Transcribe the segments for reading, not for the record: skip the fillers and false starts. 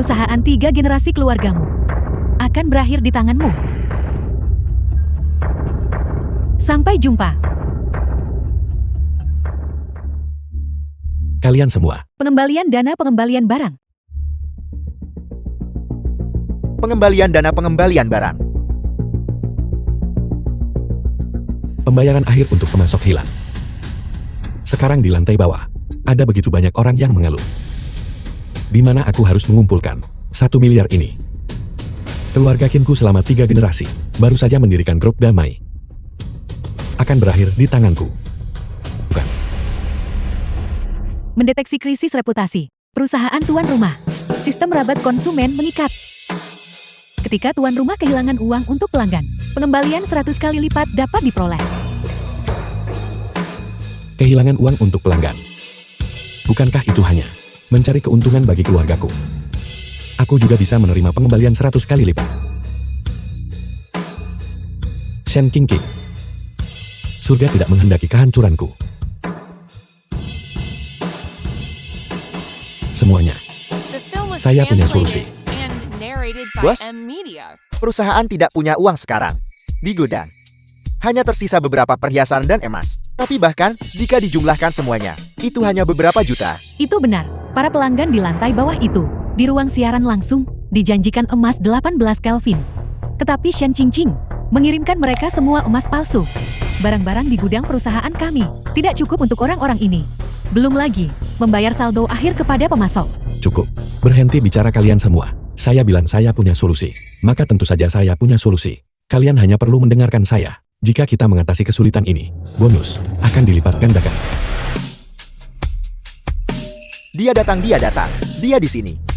Perusahaan 3 generasi keluargamu akan berakhir di tanganmu. Sampai jumpa. Kalian semua. Pengembalian dana pengembalian barang. Pengembalian dana pengembalian barang. Pembayaran akhir untuk pemasok hilang. Sekarang di lantai bawah, ada begitu banyak orang yang mengeluh. Di mana aku harus mengumpulkan 1 miliar ini. Keluarga Kimku selama 3 generasi, baru saja mendirikan grup damai. Akan berakhir di tanganku. Bukan. Mendeteksi krisis reputasi. Perusahaan tuan rumah. Sistem rabat konsumen mengikat. Ketika tuan rumah kehilangan uang untuk pelanggan, pengembalian 100 kali lipat dapat diperoleh. Kehilangan uang untuk pelanggan. Bukankah itu hanya mencari keuntungan bagi keluargaku? Aku juga bisa menerima pengembalian 100 kali lipat. Shen King King. Surga tidak menghendaki kehancuranku. Semuanya. Saya punya solusi. Bos, perusahaan tidak punya uang sekarang. Di gudang hanya tersisa beberapa perhiasan dan emas. Tapi bahkan jika dijumlahkan semuanya, itu hanya beberapa juta. Itu benar. Para pelanggan di lantai bawah itu, di ruang siaran langsung, dijanjikan emas 18 Kelvin. Tetapi Shen Qingqing mengirimkan mereka semua emas palsu. Barang-barang di gudang perusahaan kami tidak cukup untuk orang-orang ini. Belum lagi membayar saldo akhir kepada pemasok. Cukup. Berhenti bicara kalian semua. Saya bilang saya punya solusi. Maka tentu saja saya punya solusi. Kalian hanya perlu mendengarkan saya. Jika kita mengatasi kesulitan ini, bonus akan dilipat gandakan. Dia datang. Dia di sini.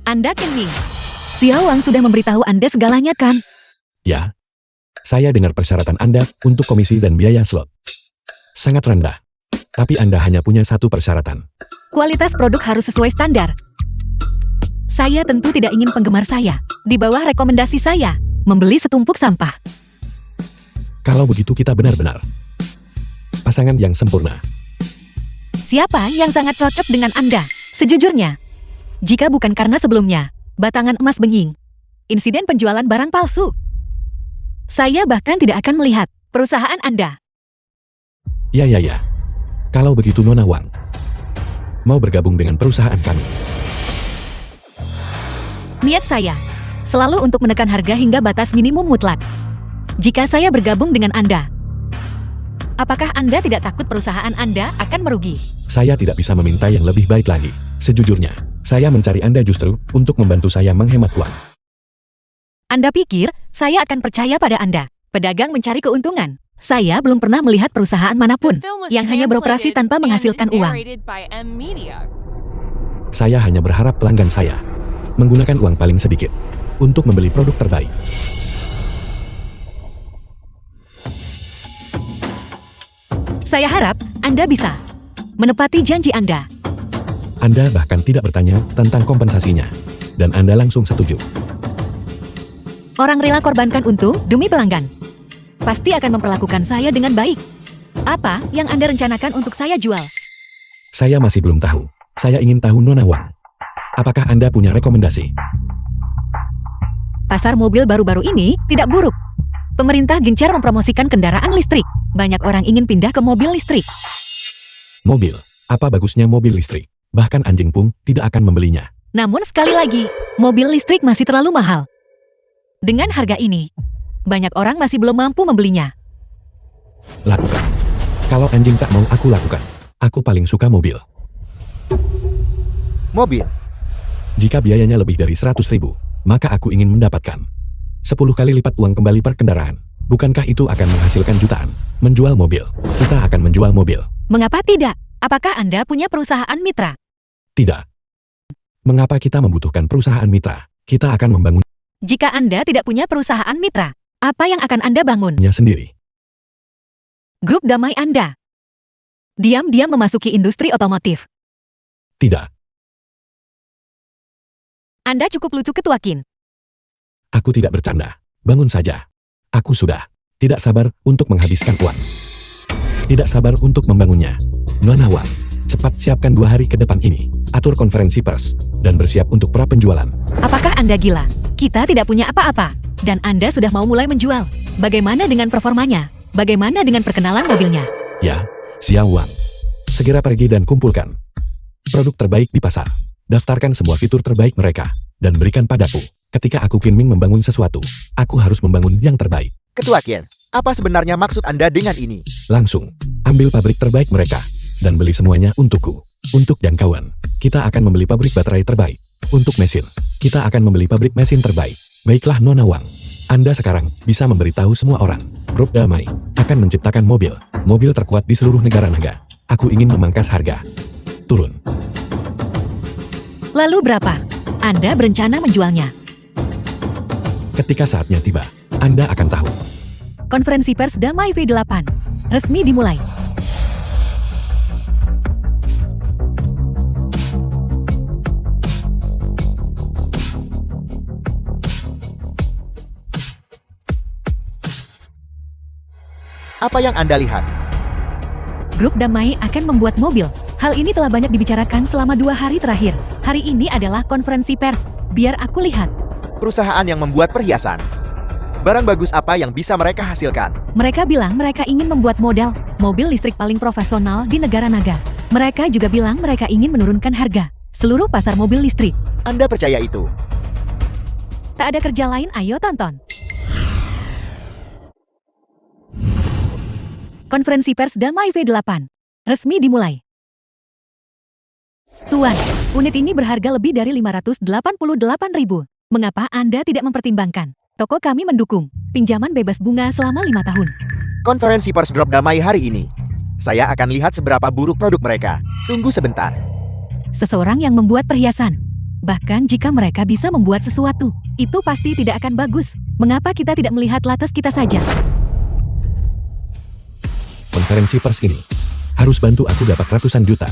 Anda Ken Ming. Xiao Wang sudah memberitahu Anda segalanya kan? Ya. Saya dengar persyaratan Anda untuk komisi dan biaya slot. Sangat rendah. Tapi Anda hanya punya satu persyaratan. Kualitas produk harus sesuai standar. Saya tentu tidak ingin penggemar saya, di bawah rekomendasi saya, membeli setumpuk sampah. Kalau begitu kita benar-benar pasangan yang sempurna. Siapa yang sangat cocok dengan Anda? Sejujurnya, jika bukan karena sebelumnya, batangan emas benying, insiden penjualan barang palsu, saya bahkan tidak akan melihat perusahaan Anda. Ya. Kalau begitu Nona Wang mau bergabung dengan perusahaan kami. Niat saya selalu untuk menekan harga hingga batas minimum mutlak. Jika saya bergabung dengan Anda, apakah Anda tidak takut perusahaan Anda akan merugi? Saya tidak bisa meminta yang lebih baik lagi. Sejujurnya, saya mencari Anda justru untuk membantu saya menghemat uang. Anda pikir saya akan percaya pada Anda? Pedagang mencari keuntungan. Saya belum pernah melihat perusahaan manapun yang hanya beroperasi tanpa menghasilkan uang. Saya hanya berharap pelanggan saya menggunakan uang paling sedikit untuk membeli produk terbaik. Saya harap Anda bisa menepati janji Anda. Anda bahkan tidak bertanya tentang kompensasinya, dan Anda langsung setuju. Orang rela korbankan untung demi pelanggan. Pasti akan memperlakukan saya dengan baik. Apa yang Anda rencanakan untuk saya jual? Saya masih belum tahu. Saya ingin tahu Nona Wang. Apakah Anda punya rekomendasi? Pasar mobil baru-baru ini tidak buruk. Pemerintah gencar mempromosikan kendaraan listrik. Banyak orang ingin pindah ke mobil listrik. Mobil? Apa bagusnya mobil listrik? Bahkan anjing pun tidak akan membelinya. Namun sekali lagi, mobil listrik masih terlalu mahal. Dengan harga ini, banyak orang masih belum mampu membelinya. Lakukan. Kalau anjing tak mau aku lakukan. Aku paling suka mobil. Mobil. Jika biayanya lebih dari 100.000, maka aku ingin mendapatkan 10 kali lipat uang kembali per kendaraan. Bukankah itu akan menghasilkan jutaan? Menjual mobil. Kita akan menjual mobil. Mengapa tidak? Apakah Anda punya perusahaan mitra? Tidak. Mengapa kita membutuhkan perusahaan mitra? Kita akan membangunnya Jika Anda tidak punya perusahaan mitra, apa yang akan Anda bangun? sendiri. Grup damai Anda. Diam-diam memasuki industri otomotif. Tidak. Anda cukup lucu, Ketua Qin. Aku tidak bercanda. Bangun saja. Aku sudah tidak sabar untuk menghabiskan uang. Tidak sabar untuk membangunnya. Nona Wang, cepat siapkan 2 hari ke depan ini. Atur konferensi pers, dan bersiap untuk pra penjualan. Apakah Anda gila? Kita tidak punya apa-apa. Dan Anda sudah mau mulai menjual. Bagaimana dengan performanya? Bagaimana dengan perkenalan mobilnya? Ya, Xiao Wang. Segera pergi dan kumpulkan produk terbaik di pasar. Daftarkan semua fitur terbaik mereka, dan berikan padaku. Ketika aku Qin Ming membangun sesuatu, aku harus membangun yang terbaik. Ketua Qin, apa sebenarnya maksud Anda dengan ini? Langsung, ambil pabrik terbaik mereka, dan beli semuanya untukku. Untuk jangkauan, kita akan membeli pabrik baterai terbaik. Untuk mesin, kita akan membeli pabrik mesin terbaik. Baiklah Nona Wang, Anda sekarang bisa memberitahu semua orang. Grup Damai akan menciptakan mobil terkuat di seluruh negara-negara. Aku ingin memangkas harga. Turun. Lalu berapa? Anda berencana menjualnya? Ketika saatnya tiba, Anda akan tahu. Konferensi pers Damai V8 resmi dimulai. Apa yang Anda lihat? Grup Damai akan membuat mobil. Hal ini telah banyak dibicarakan selama 2 hari terakhir. Hari ini adalah konferensi pers. Biar aku lihat. Perusahaan yang membuat perhiasan. Barang bagus apa yang bisa mereka hasilkan? Mereka bilang mereka ingin membuat model mobil listrik paling profesional di negara naga. Mereka juga bilang mereka ingin menurunkan harga seluruh pasar mobil listrik. Anda percaya itu? Tak ada kerja lain, ayo tonton. Konferensi pers Damai V8 resmi dimulai. Tuan, unit ini berharga lebih dari 588.000. Mengapa Anda tidak mempertimbangkan? Toko kami mendukung pinjaman bebas bunga selama 5 tahun. Konferensi pers Grup Damai hari ini. Saya akan lihat seberapa buruk produk mereka. Tunggu sebentar. Seseorang yang membuat perhiasan. Bahkan jika mereka bisa membuat sesuatu, itu pasti tidak akan bagus. Mengapa kita tidak melihat latas kita saja? Konferensi pers ini harus bantu aku dapat ratusan juta.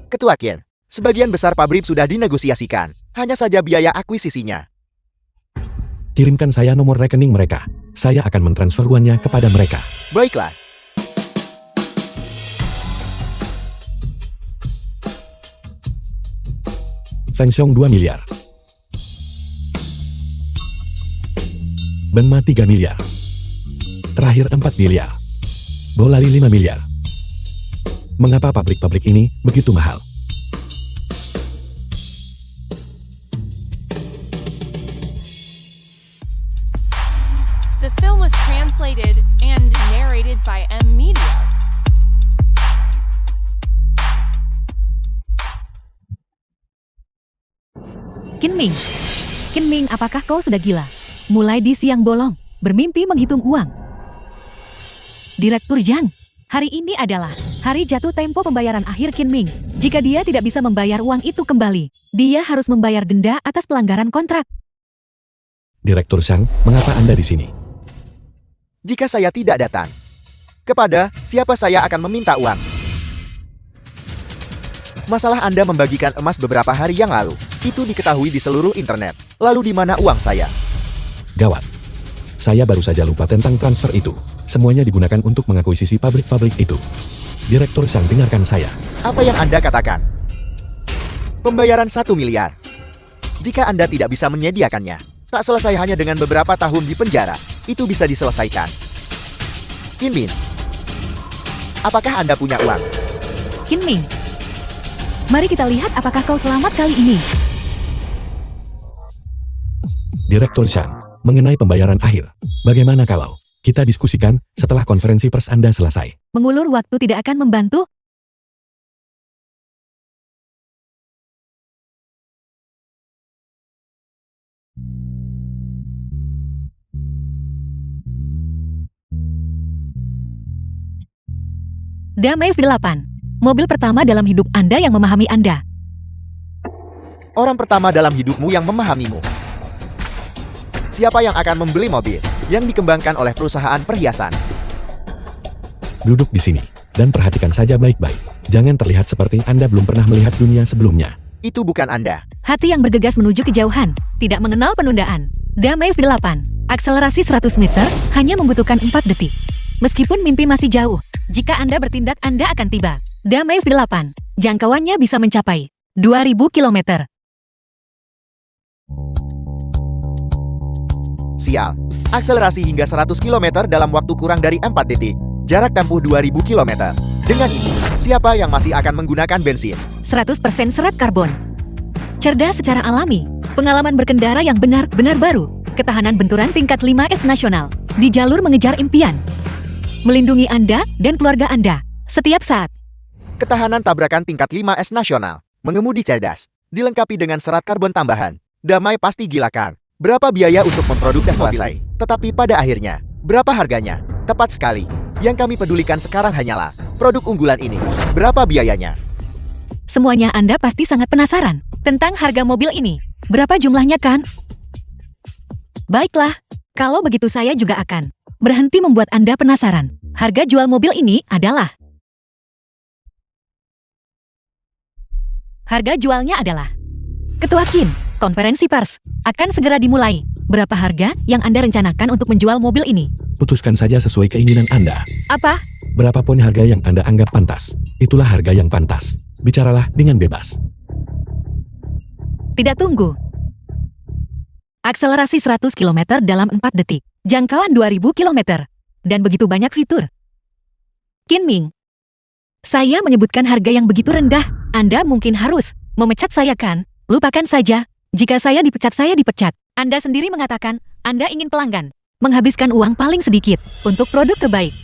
Ketua Qin, sebagian besar pabrik sudah dinegosiasikan. Hanya saja biaya akuisisinya. Kirimkan saya nomor rekening mereka. Saya akan mentransfer uangnya kepada mereka. Baiklah. Feng Xiong 2 miliar. Benma 3 miliar. Terakhir 4 miliar. Bolali 5 miliar. Mengapa pabrik-pabrik ini begitu mahal? The film was translated and narrated by M Media. Qin Ming, apakah kau sudah gila? Mulai di siang bolong, bermimpi menghitung uang. Direktur Zhang, hari ini adalah hari jatuh tempo pembayaran akhir Qin Ming. Jika dia tidak bisa membayar uang itu kembali, dia harus membayar denda atas pelanggaran kontrak. Direktur Zhang, mengapa Anda di sini? Jika saya tidak datang, kepada siapa saya akan meminta uang? Masalah Anda membagikan emas beberapa hari yang lalu, itu diketahui di seluruh internet. Lalu di mana uang saya? Gawat. Saya baru saja lupa tentang transfer itu. Semuanya digunakan untuk mengakuisisi pabrik-pabrik itu. Direktur Zhang, dengarkan saya. Apa yang Anda katakan? Pembayaran 1 miliar. Jika Anda tidak bisa menyediakannya, tak selesai hanya dengan beberapa tahun di penjara, itu bisa diselesaikan. Qin Ming, apakah Anda punya uang? Qin Ming, mari kita lihat apakah kau selamat kali ini. Direktur Zhang, mengenai pembayaran akhir, bagaimana kalau kita diskusikan setelah konferensi pers Anda selesai? Mengulur waktu tidak akan membantu. Damai V8. Mobil pertama dalam hidup Anda yang memahami Anda. Orang pertama dalam hidupmu yang memahamimu. Siapa yang akan membeli mobil yang dikembangkan oleh perusahaan perhiasan? Duduk di sini dan perhatikan saja baik-baik. Jangan terlihat seperti Anda belum pernah melihat dunia sebelumnya. Itu bukan Anda. Hati yang bergegas menuju kejauhan, tidak mengenal penundaan. Damai V8. Akselerasi 100 meter hanya membutuhkan 4 detik. Meskipun mimpi masih jauh, jika Anda bertindak Anda akan tiba. Damai V8. Jangkauannya bisa mencapai 2000 km. Sial. Akselerasi hingga 100 km dalam waktu kurang dari 4 detik. Jarak tempuh 2000 km. Dengan ini, siapa yang masih akan menggunakan bensin? 100% serat karbon. Cerdas secara alami. Pengalaman berkendara yang benar-benar baru. Ketahanan benturan tingkat 5S nasional. Di jalur mengejar impian. Melindungi Anda dan keluarga Anda setiap saat. Ketahanan tabrakan tingkat 5S nasional. Mengemudi cerdas. Dilengkapi dengan serat karbon tambahan. Damai pasti gilakan. Berapa biaya untuk memproduksi selesai? Tetapi pada akhirnya, berapa harganya? Tepat sekali. Yang kami pedulikan sekarang hanyalah produk unggulan ini. Berapa biayanya? Semuanya Anda pasti sangat penasaran tentang harga mobil ini. Berapa jumlahnya kan? Baiklah, kalau begitu saya juga akan berhenti membuat Anda penasaran. Harga jual mobil ini adalah... Harga jualnya adalah... Ketua Kin, konferensi pers akan segera dimulai. Berapa harga yang Anda rencanakan untuk menjual mobil ini? Putuskan saja sesuai keinginan Anda. Apa? Berapapun harga yang Anda anggap pantas, itulah harga yang pantas. Bicaralah dengan bebas. Tidak tunggu. Akselerasi 100 km dalam 4 detik. Jangkauan 2000 km. Dan begitu banyak fitur. Qin Ming. Saya menyebutkan harga yang begitu rendah. Anda mungkin harus memecat saya kan? Lupakan saja. Jika saya dipecat. Anda sendiri mengatakan, Anda ingin pelanggan. Menghabiskan uang paling sedikit untuk produk terbaik.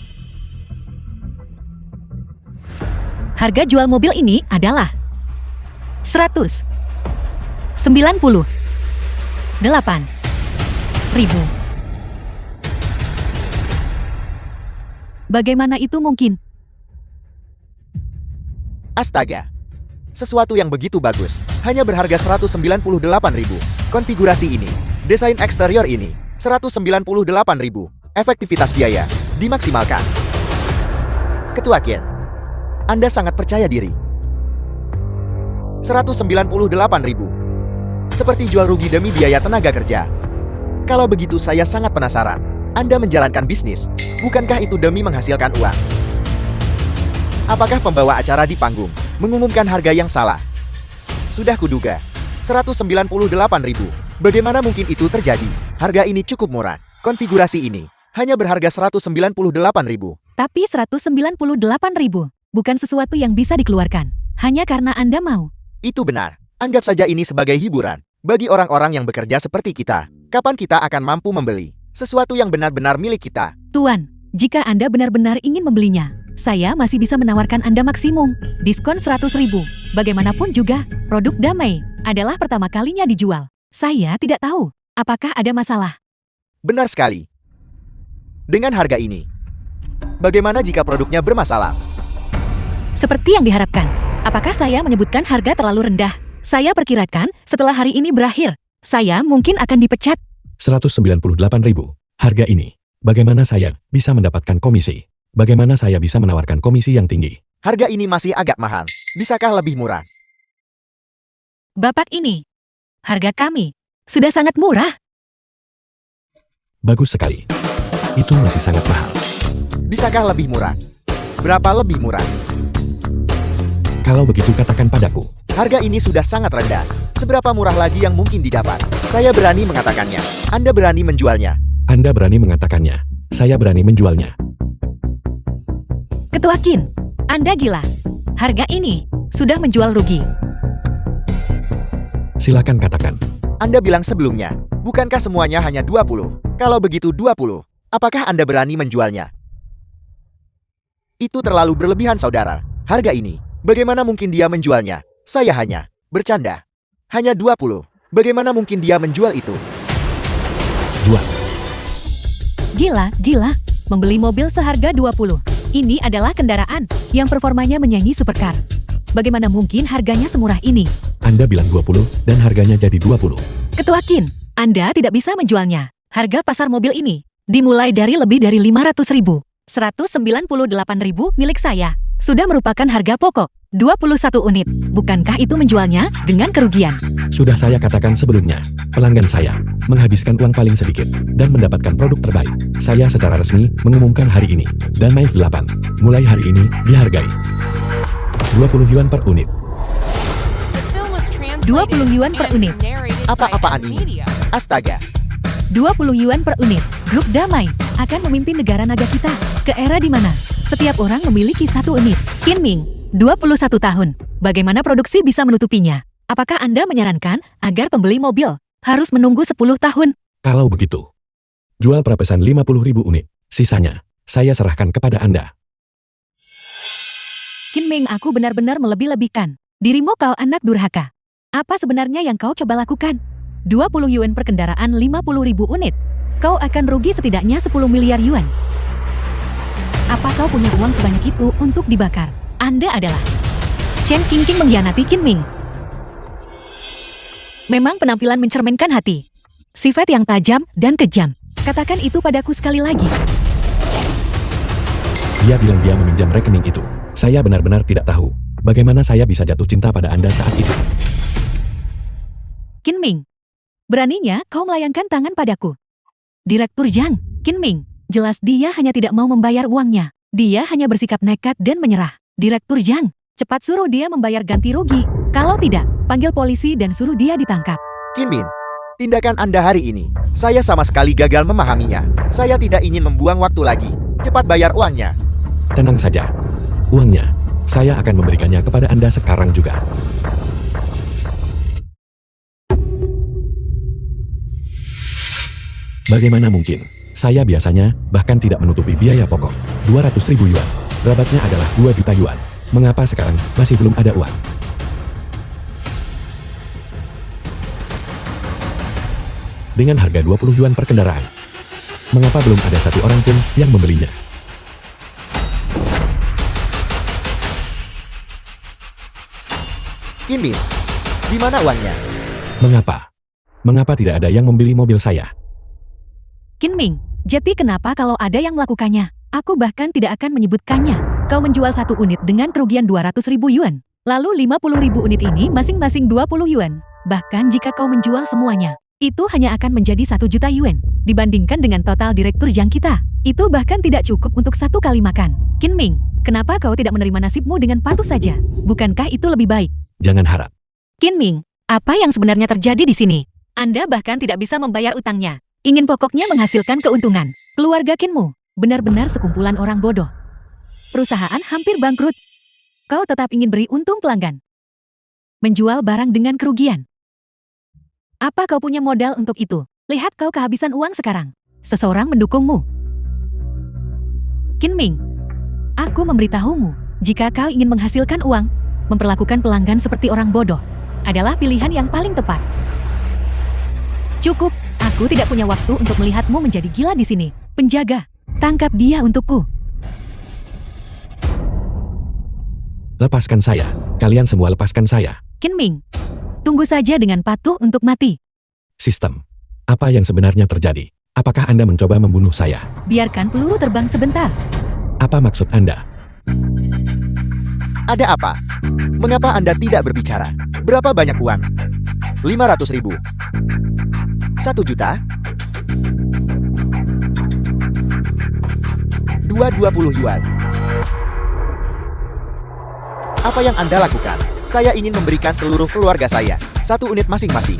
Harga jual mobil ini adalah 198.000. Bagaimana itu mungkin? Astaga. Sesuatu yang begitu bagus, hanya berharga 198.000. Konfigurasi ini, desain eksterior ini, 198.000. Efektivitas biaya, dimaksimalkan. Ketua Kin, Anda sangat percaya diri. 198.000. Seperti jual rugi demi biaya tenaga kerja. Kalau begitu saya sangat penasaran. Anda menjalankan bisnis, bukankah itu demi menghasilkan uang? Apakah pembawa acara di panggung mengumumkan harga yang salah? Sudah kuduga. 198.000. Bagaimana mungkin itu terjadi? Harga ini cukup murah. Konfigurasi ini hanya berharga 198.000. Tapi 198.000 bukan sesuatu yang bisa dikeluarkan hanya karena Anda mau. Itu benar. Anggap saja ini sebagai hiburan bagi orang-orang yang bekerja seperti kita. Kapan kita akan mampu membeli sesuatu yang benar-benar milik kita? Tuan, jika Anda benar-benar ingin membelinya, saya masih bisa menawarkan Anda maksimum diskon 100.000. Bagaimanapun juga, produk Damai adalah pertama kalinya dijual. Saya tidak tahu apakah ada masalah. Benar sekali. Dengan harga ini, bagaimana jika produknya bermasalah? Seperti yang diharapkan. Apakah saya menyebutkan harga terlalu rendah? Saya perkirakan setelah hari ini berakhir, saya mungkin akan dipecat. 198.000. Harga ini. Bagaimana saya bisa mendapatkan komisi? Bagaimana saya bisa menawarkan komisi yang tinggi? Harga ini masih agak mahal. Bisakah lebih murah? Bapak ini, harga kami sudah sangat murah. Bagus sekali. Itu masih sangat mahal. Bisakah lebih murah? Berapa lebih murah? Kalau begitu katakan padaku. Harga ini sudah sangat rendah. Seberapa murah lagi yang mungkin didapat? Saya berani mengatakannya. Anda berani menjualnya. Anda berani mengatakannya. Saya berani menjualnya. Ketua Kin, Anda gila. Harga ini sudah menjual rugi. Silakan katakan. Anda bilang sebelumnya, bukankah semuanya hanya 20? Kalau begitu 20, apakah Anda berani menjualnya? Itu terlalu berlebihan, saudara. Harga ini, bagaimana mungkin dia menjualnya? Saya hanya bercanda. Hanya 20. Bagaimana mungkin dia menjual itu? Jual. Gila. Membeli mobil seharga 20. Ini adalah kendaraan yang performanya menyaingi supercar. Bagaimana mungkin harganya semurah ini? Anda bilang 20 dan harganya jadi 20. Ketua Kin, Anda tidak bisa menjualnya. Harga pasar mobil ini dimulai dari lebih dari 500.000. 198.000 milik saya sudah merupakan harga pokok 21 unit. Bukankah itu menjualnya dengan kerugian? Sudah saya katakan sebelumnya, pelanggan saya menghabiskan uang paling sedikit dan mendapatkan produk terbaik. Saya secara resmi mengumumkan hari ini, dan Maif 8 mulai hari ini dihargai 20 yuan per unit. The film was 20 yuan per translated unit. and narrated by Apa-apaan M ini? Media. Astaga. 20 yuan per unit. Grup Damai akan memimpin negara naga kita ke era di mana setiap orang memiliki satu unit. Qin Ming, 21 tahun. Bagaimana produksi bisa menutupinya? Apakah Anda menyarankan agar pembeli mobil harus menunggu 10 tahun? Kalau begitu, jual prapesan 50.000 unit. Sisanya, saya serahkan kepada Anda. Qin Ming, aku benar-benar melebih-lebihkan. Dirimu kau anak durhaka. Apa sebenarnya yang kau coba lakukan? 20 yuan per kendaraan 50.000 unit. Kau akan rugi setidaknya 10 miliar yuan. Apa kau punya uang sebanyak itu untuk dibakar? Anda adalah Shen Qingqing mengkhianati Qin Ming. Memang penampilan mencerminkan hati. Sifat yang tajam dan kejam. Katakan itu padaku sekali lagi. Dia bilang dia meminjam rekening itu. Saya benar-benar tidak tahu bagaimana saya bisa jatuh cinta pada Anda saat itu. Qin Ming, beraninya kau melayangkan tangan padaku. Direktur Zhang, Qin Ming, jelas dia hanya tidak mau membayar uangnya. Dia hanya bersikap nekat dan menyerah. Direktur Zhang, cepat suruh dia membayar ganti rugi. Kalau tidak, panggil polisi dan suruh dia ditangkap. Qin Min, tindakan Anda hari ini, saya sama sekali gagal memahaminya. Saya tidak ingin membuang waktu lagi. Cepat bayar uangnya. Tenang saja. Uangnya, saya akan memberikannya kepada Anda sekarang juga. Bagaimana mungkin? Saya biasanya bahkan tidak menutupi biaya pokok. 200.000 yuan. Rabatnya adalah 2 juta yuan. Mengapa sekarang masih belum ada uang? Dengan harga 20 yuan per kendaraan, mengapa belum ada satu orang pun yang membelinya? Qin Min, di mana uangnya? Mengapa? Mengapa tidak ada yang membeli mobil saya? Qin Ming, jadi kenapa kalau ada yang melakukannya? Aku bahkan tidak akan menyebutkannya. Kau menjual satu unit dengan kerugian 200.000 yuan. Lalu 50.000 unit ini masing-masing 20 yuan. Bahkan jika kau menjual semuanya, itu hanya akan menjadi 1 juta yuan. Dibandingkan dengan total direktur Zhang kita, itu bahkan tidak cukup untuk satu kali makan. Qin Ming, kenapa kau tidak menerima nasibmu dengan patuh saja? Bukankah itu lebih baik? Jangan harap. Qin Ming, apa yang sebenarnya terjadi di sini? Anda bahkan tidak bisa membayar utangnya. Ingin pokoknya menghasilkan keuntungan. Keluarga Qinmu benar-benar sekumpulan orang bodoh. Perusahaan hampir bangkrut. Kau tetap ingin beri untung pelanggan. Menjual barang dengan kerugian. Apa kau punya modal untuk itu? Lihat kau kehabisan uang sekarang. Seseorang mendukungmu. Qin Ming, aku memberitahumu, jika kau ingin menghasilkan uang, memperlakukan pelanggan seperti orang bodoh adalah pilihan yang paling tepat. Cukup, aku tidak punya waktu untuk melihatmu menjadi gila di sini. Penjaga, tangkap dia untukku. Lepaskan saya. Kalian semua lepaskan saya. Qin Ming, tunggu saja dengan patuh untuk mati. Sistem. Apa yang sebenarnya terjadi? Apakah Anda mencoba membunuh saya? Biarkan peluru terbang sebentar. Apa maksud Anda? Ada apa? Mengapa Anda tidak berbicara? Berapa banyak uang? 500.000. 1 juta? 220 yuan. Apa yang Anda lakukan? Saya ingin memberikan seluruh keluarga saya 1 unit masing-masing.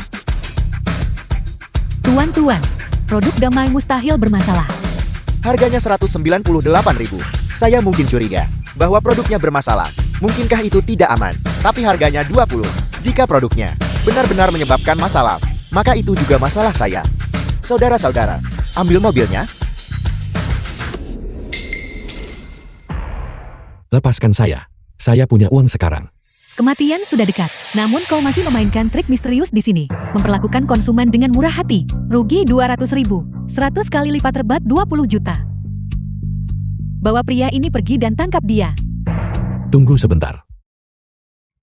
Tuan-tuan, produk Damai mustahil bermasalah. Harganya 198.000. Saya mungkin curiga bahwa produknya bermasalah. Mungkinkah itu tidak aman? Tapi harganya 20. Jika produknya benar-benar menyebabkan masalah, maka itu juga masalah saya. Saudara-saudara, ambil mobilnya. Lepaskan saya. Saya punya uang sekarang. Kematian sudah dekat, namun kau masih memainkan trik misterius di sini. Memperlakukan konsumen dengan murah hati. Rugi 200.000. 100 kali lipat rebat 20 juta. Bawa pria ini pergi dan tangkap dia. Tunggu sebentar.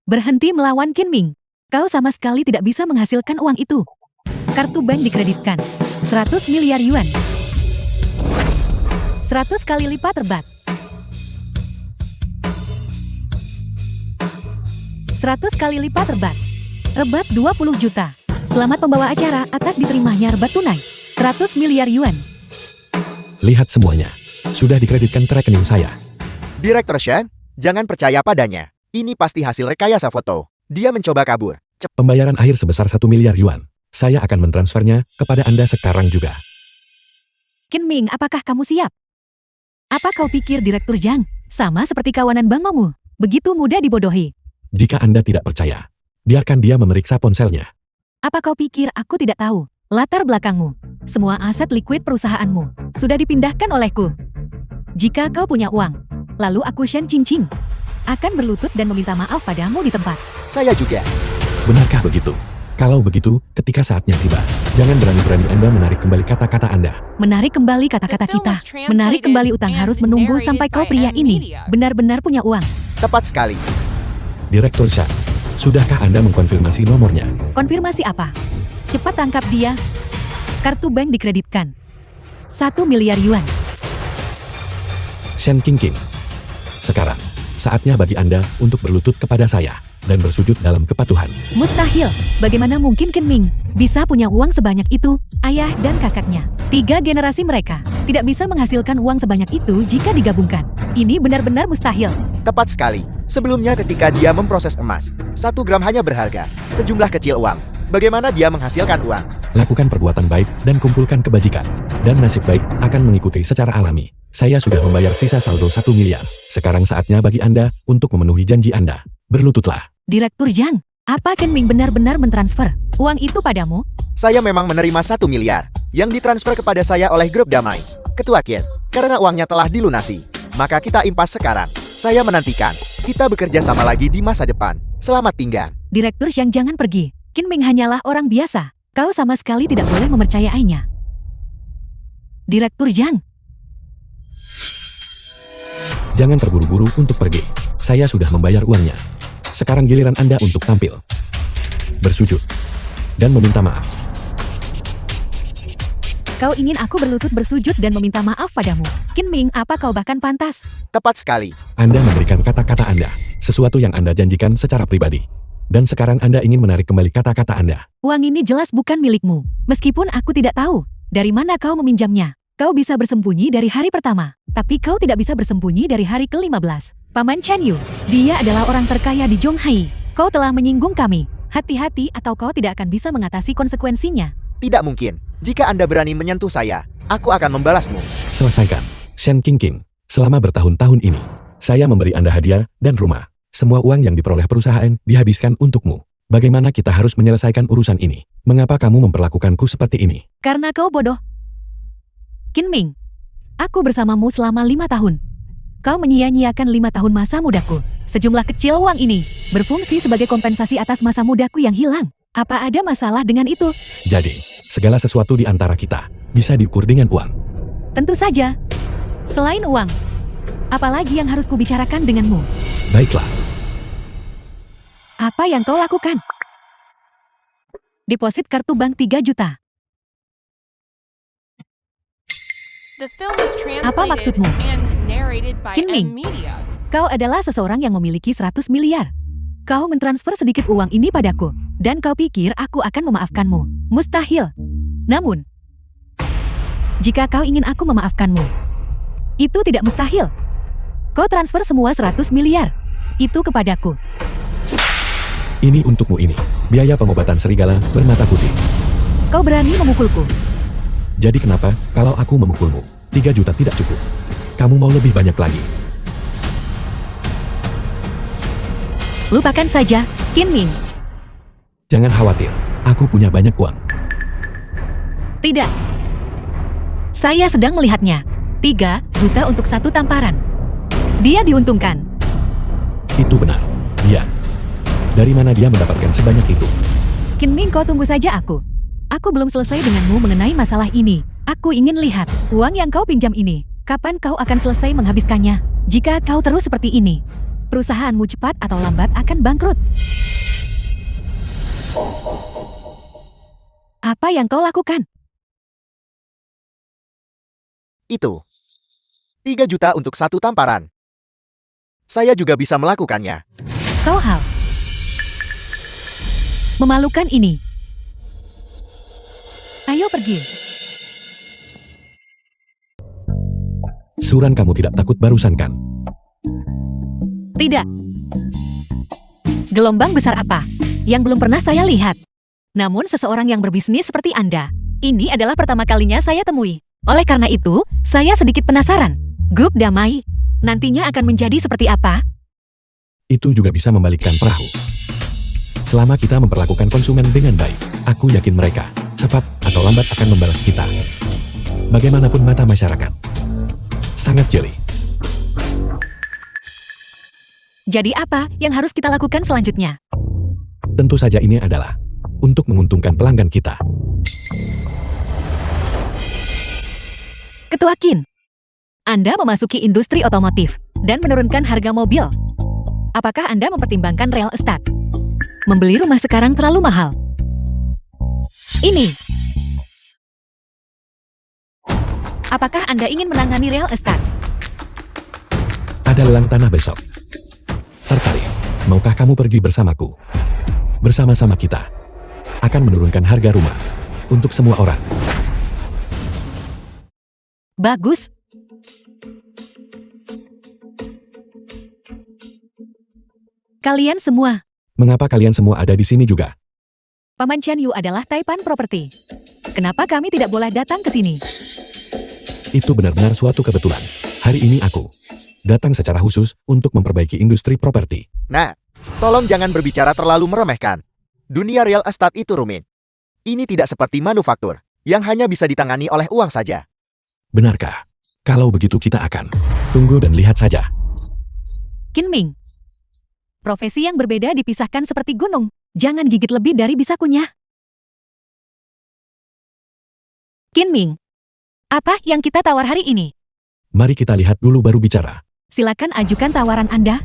Berhenti melawan Qin Ming. Kau sama sekali tidak bisa menghasilkan uang itu. Kartu bank dikreditkan. 100 miliar yuan. 100 kali lipat rebat. 100 kali lipat rebat. Rebat 20 juta. Selamat pembawa acara atas diterimanya rebat tunai. 100 miliar yuan. Lihat semuanya. Sudah dikreditkan ke rekening saya. Direktur Shen, jangan percaya padanya. Ini pasti hasil rekayasa foto. Dia mencoba kabur. Pembayaran akhir sebesar 1 miliar yuan. Saya akan mentransfernya kepada Anda sekarang juga. Qin Ming, apakah kamu siap? Apa kau pikir Direktur Zhang sama seperti kawanan Bang Mamu, begitu mudah dibodohi? Jika Anda tidak percaya, biarkan dia memeriksa ponselnya. Apa kau pikir aku tidak tahu latar belakangmu? Semua aset likuid perusahaanmu sudah dipindahkan olehku. Jika kau punya uang, lalu aku Shen Qingqing akan berlutut dan meminta maaf padamu di tempat. Saya juga. Benarkah begitu? Kalau begitu, ketika saatnya tiba, jangan berani-berani Anda menarik kembali kata-kata Anda. Menarik kembali kata-kata kita. Menarik kembali utang harus menunggu sampai kau pria ini benar-benar punya uang. Tepat sekali. Direktur Shah, sudahkah Anda mengkonfirmasi nomornya? Konfirmasi apa? Cepat tangkap dia. Kartu bank dikreditkan. 1 miliar yuan. Shen Qingqing. Sekarang, saatnya bagi Anda untuk berlutut kepada saya dan bersujud dalam kepatuhan. Mustahil. Bagaimana mungkin Qin Ming bisa punya uang sebanyak itu? Ayah dan kakaknya, 3 generasi mereka, tidak bisa menghasilkan uang sebanyak itu jika digabungkan. Ini benar-benar mustahil. Tepat sekali. Sebelumnya ketika dia memproses emas, 1 gram hanya berharga sejumlah kecil uang. Bagaimana dia menghasilkan uang? Lakukan perbuatan baik dan kumpulkan kebajikan. Dan nasib baik akan mengikuti secara alami. Saya sudah membayar sisa saldo 1 miliar. Sekarang saatnya bagi Anda untuk memenuhi janji Anda. Berlututlah. Direktur Zhang, apa Qin Ming benar-benar mentransfer uang itu padamu? Saya memang menerima 1 miliar yang ditransfer kepada saya oleh grup damai. Ketua Qin, karena uangnya telah dilunasi, maka kita impas sekarang. Saya menantikan kita bekerja sama lagi di masa depan. Selamat tinggal. Direktur Zhang, jangan pergi. Qin Ming hanyalah orang biasa. Kau sama sekali tidak boleh mempercayainya. Direktur Zhang. Jangan terburu-buru untuk pergi. Saya sudah membayar uangnya. Sekarang giliran Anda untuk tampil, bersujud, dan meminta maaf. Kau ingin aku berlutut bersujud dan meminta maaf padamu? Qin Ming, apa kau bahkan pantas? Tepat sekali. Anda memberikan kata-kata Anda, sesuatu yang Anda janjikan secara pribadi. Dan sekarang Anda ingin menarik kembali kata-kata Anda. Uang ini jelas bukan milikmu. Meskipun aku tidak tahu dari mana kau meminjamnya. Kau bisa bersembunyi dari hari pertama, tapi kau tidak bisa bersembunyi dari hari ke-15. Paman Chen Yu, dia adalah orang terkaya di Zhonghai. Kau telah menyinggung kami. Hati-hati atau kau tidak akan bisa mengatasi konsekuensinya. Tidak mungkin. Jika Anda berani menyentuh saya, aku akan membalasmu. Selesaikan. Shen Qingqing, selama bertahun-tahun ini, saya memberi Anda hadiah dan rumah. Semua uang yang diperoleh perusahaan dihabiskan untukmu. Bagaimana kita harus menyelesaikan urusan ini? Mengapa kamu memperlakukanku seperti ini? Karena kau bodoh. Qin Ming, aku bersamamu selama 5 tahun. Kau menyia-nyiakan 5 tahun masa mudaku. Sejumlah kecil uang ini berfungsi sebagai kompensasi atas masa mudaku yang hilang. Apa ada masalah dengan itu? Jadi, segala sesuatu di antara kita bisa diukur dengan uang. Tentu saja. Selain uang, apalagi yang harus kubicarakan denganmu? Baiklah. Apa yang kau lakukan? Deposit kartu bank 3 juta. The film was Apa translated maksudmu? and narrated by Qin Ming. M Media. Kau adalah seseorang yang memiliki 100 miliar. Kau mentransfer sedikit uang ini padaku, dan kau pikir aku akan memaafkanmu. Mustahil. Namun, jika kau ingin aku memaafkanmu, itu tidak mustahil. Kau transfer semua 100 miliar. Itu kepadaku. Ini untukmu ini. Biaya pengobatan serigala bermata putih. Kau berani memukulku. Jadi kenapa kalau aku memukulmu? 3 juta tidak cukup. Kamu mau lebih banyak lagi. Lupakan saja, Qin Ming. Jangan khawatir, aku punya banyak uang. Tidak. Saya sedang melihatnya. 3 juta untuk 1 tamparan. Dia diuntungkan. Itu benar. Dia. Dari mana dia mendapatkan sebanyak itu? Qin Ming, kau tunggu saja aku. Aku belum selesai denganmu mengenai masalah ini. Aku ingin lihat uang yang kau pinjam ini. Kapan kau akan selesai menghabiskannya? Jika kau terus seperti ini, perusahaanmu cepat atau lambat akan bangkrut. Apa yang kau lakukan? Itu. 3 juta untuk 1 tamparan. Saya juga bisa melakukannya. Kau hal memalukan ini. Ayo pergi. Suran, kamu tidak takut barusan kan? Tidak. Gelombang besar apa yang belum pernah saya lihat? Namun seseorang yang berbisnis seperti Anda, ini adalah pertama kalinya saya temui. Oleh karena itu, saya sedikit penasaran. Grup Damai nantinya akan menjadi seperti apa? Itu juga bisa membalikkan perahu. Selama kita memperlakukan konsumen dengan baik, aku yakin mereka, cepat atau lambat akan membalas kita. Bagaimanapun mata masyarakat sangat jeli. Jadi apa yang harus kita lakukan selanjutnya? Tentu saja ini adalah untuk menguntungkan pelanggan kita. Ketua Kin, Anda memasuki industri otomotif dan menurunkan harga mobil. Apakah Anda mempertimbangkan real estate? Membeli rumah sekarang terlalu mahal. Ini. Apakah Anda ingin menangani real estate? Ada lelang tanah besok. Tertarik? Maukah kamu pergi bersamaku? Bersama-sama kita akan menurunkan harga rumah untuk semua orang. Bagus. Kalian semua. Mengapa kalian semua ada di sini juga? Paman Chen Yu adalah Taipan Property. Kenapa kami tidak boleh datang ke sini? Itu benar-benar suatu kebetulan. Hari ini aku datang secara khusus untuk memperbaiki industri properti. Nah, tolong jangan berbicara terlalu meremehkan. Dunia real estate itu rumit. Ini tidak seperti manufaktur, yang hanya bisa ditangani oleh uang saja. Benarkah? Kalau begitu kita akan tunggu dan lihat saja. Qin Ming. Profesi yang berbeda dipisahkan seperti gunung. Jangan gigit lebih dari bisa kunyah. Qin Ming. Apa yang kita tawar hari ini? Mari kita lihat dulu baru bicara. Silakan ajukan tawaran Anda.